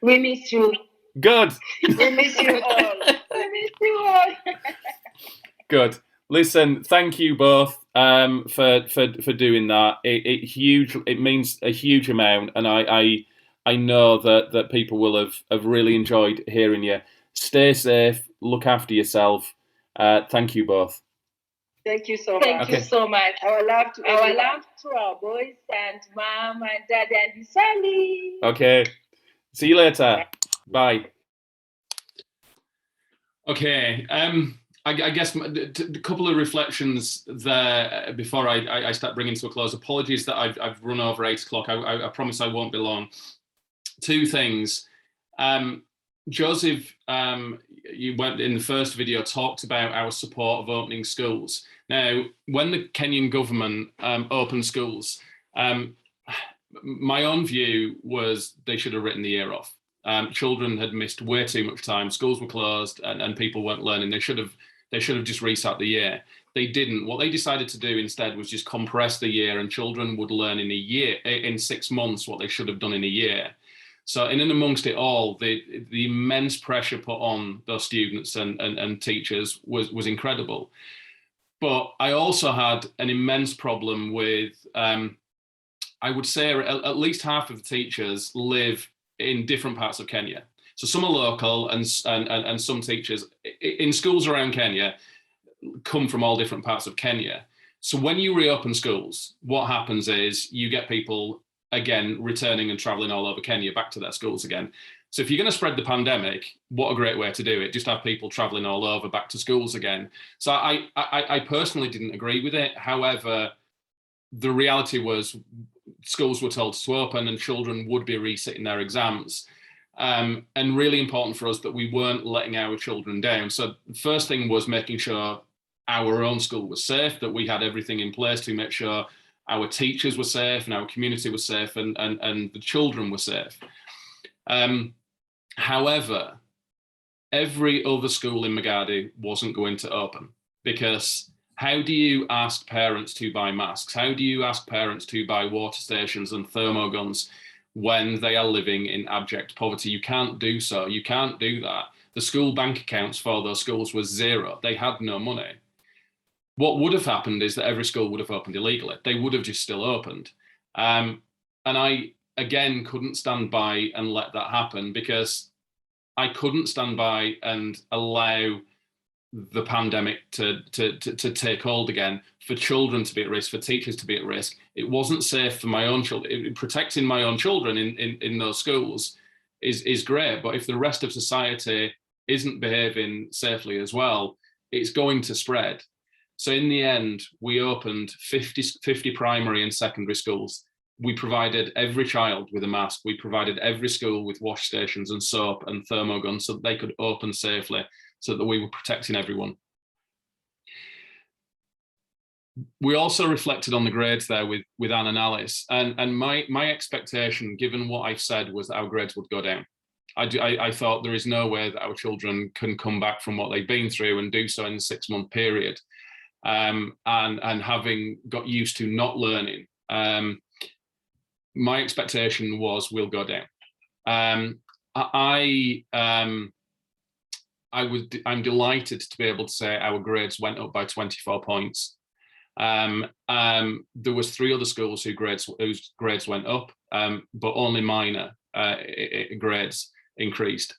We miss you. Good. We miss you all. We miss you all. Good. Listen, thank you both for doing that. It means a huge amount, and I know that people will have really enjoyed hearing you. Stay safe. Look after yourself. Thank you both. Thank you so much. Thank you so much. Our love to our boys and mom and dad and Sally. Okay. See you later. Bye. Okay. I guess a couple of reflections there before I start bringing to a close. Apologies that I've run over 8 o'clock. I promise I won't be long. Two things. Joseph, you went in the first video, talked about our support of opening schools. Now, when the Kenyan government opened schools, my own view was they should have written the year off. Children had missed way too much time. Schools were closed and people weren't learning. They should have just reset the year. They didn't. What they decided to do instead was just compress the year, and children would learn in 6 months what they should have done in a year. So in and amongst it all, the immense pressure put on those students and teachers was incredible. But I also had an immense problem with, I would say at least half of the teachers live in different parts of Kenya. So some are local, and some teachers in schools around Kenya come from all different parts of Kenya. So when you reopen schools, what happens is you get people again returning and traveling all over Kenya back to their schools again. So if you're going to spread the pandemic, what a great way to do it. Just have people traveling all over back to schools again. So I personally didn't agree with it. However, the reality was schools were told to open and children would be resitting their exams. And really important for us that we weren't letting our children down. So the first thing was making sure our own school was safe, that we had everything in place to make sure our teachers were safe and our community was safe, and the children were safe. However, every other school in Magadi wasn't going to open, because how do you ask parents to buy masks? How do you ask parents to buy water stations and thermoguns when they are living in abject poverty? You can't do so. You can't do that. The school bank accounts for those schools was zero. They had no money. What would have happened is that every school would have opened illegally. They would have just still opened. And I, again, couldn't stand by and let that happen, because I couldn't stand by and allow the pandemic to take hold again, for children to be at risk, for teachers to be at risk. It wasn't safe for my own children. Protecting my own children in those schools is great, but if the rest of society isn't behaving safely as well, it's going to spread. So in the end, we opened 50 primary and secondary schools. We provided every child with a mask. We provided every school with wash stations and soap and thermoguns so that they could open safely, so that we were protecting everyone. We also reflected on the grades there with Anne and Alice, and my expectation, given what I've said, was that our grades would go down. I thought there is no way that our children can come back from what they've been through and do so in a 6-month period. And having got used to not learning, my expectation was we'll go down. I'm delighted to be able to say our grades went up by 24 points. There was 3 other schools whose grades went up, but only minor grades increased.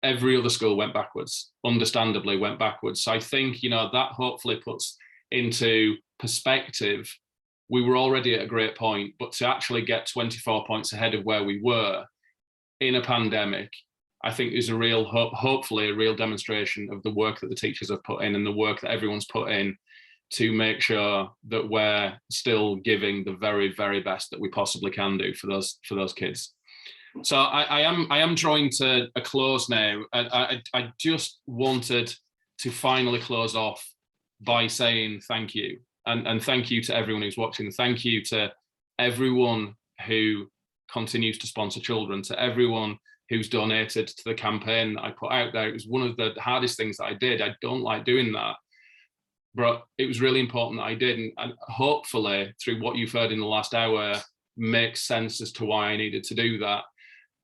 Every other school went backwards, understandably went backwards. So I think, that hopefully puts into perspective, we were already at a great point, but to actually get 24 points ahead of where we were in a pandemic, I think is a real, hopefully a real demonstration of the work that the teachers have put in and the work that everyone's put in to make sure that we're still giving the very, very best that we possibly can do for those kids. So I am drawing to a close now. I just wanted to finally close off by saying thank you, and thank you to everyone who's watching. Thank you to everyone who continues to sponsor children, to everyone who's donated to the campaign that I put out there. It was one of the hardest things that I did. I don't like doing that, but it was really important that I did, and hopefully through what you've heard in the last hour makes sense as to why I needed to do that.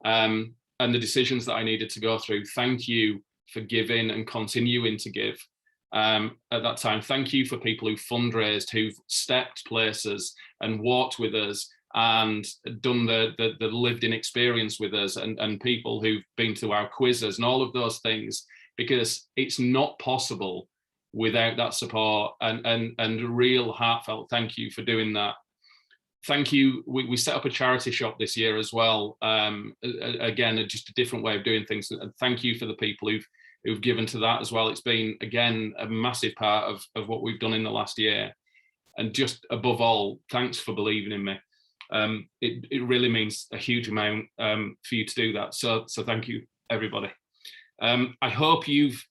And the decisions that I needed to go through. Thank you for giving and continuing to give at that time. Thank you for people who fundraised, who've stepped places and walked with us and done the lived in experience with us, and people who've been to our quizzes and all of those things, because it's not possible without that support, and a real heartfelt thank you for doing that. Thank you. We set up a charity shop this year as well. Again, just a different way of doing things. And thank you for the people who've given to that as well. It's been, again, a massive part of what we've done in the last year. And just above all, thanks for believing in me. It really means a huge amount for you to do that. So thank you, everybody. I hope you've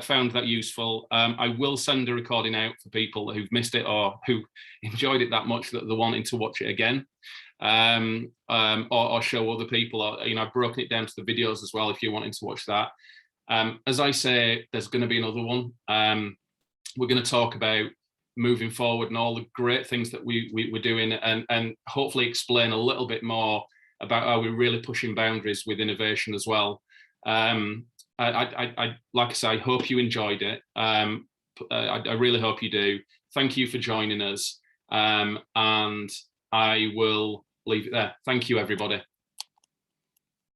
found that useful. I will send a recording out for people who've missed it or who enjoyed it that much that they're wanting to watch it again, or show other people. Or, I've broken it down to the videos as well if you're wanting to watch that. As I say, there's going to be another one. We're going to talk about moving forward and all the great things that we're doing, and hopefully explain a little bit more about how we're really pushing boundaries with innovation as well. I like I say, I hope you enjoyed it. I really hope you do. Thank you for joining us, and I will leave it there. Thank you, everybody.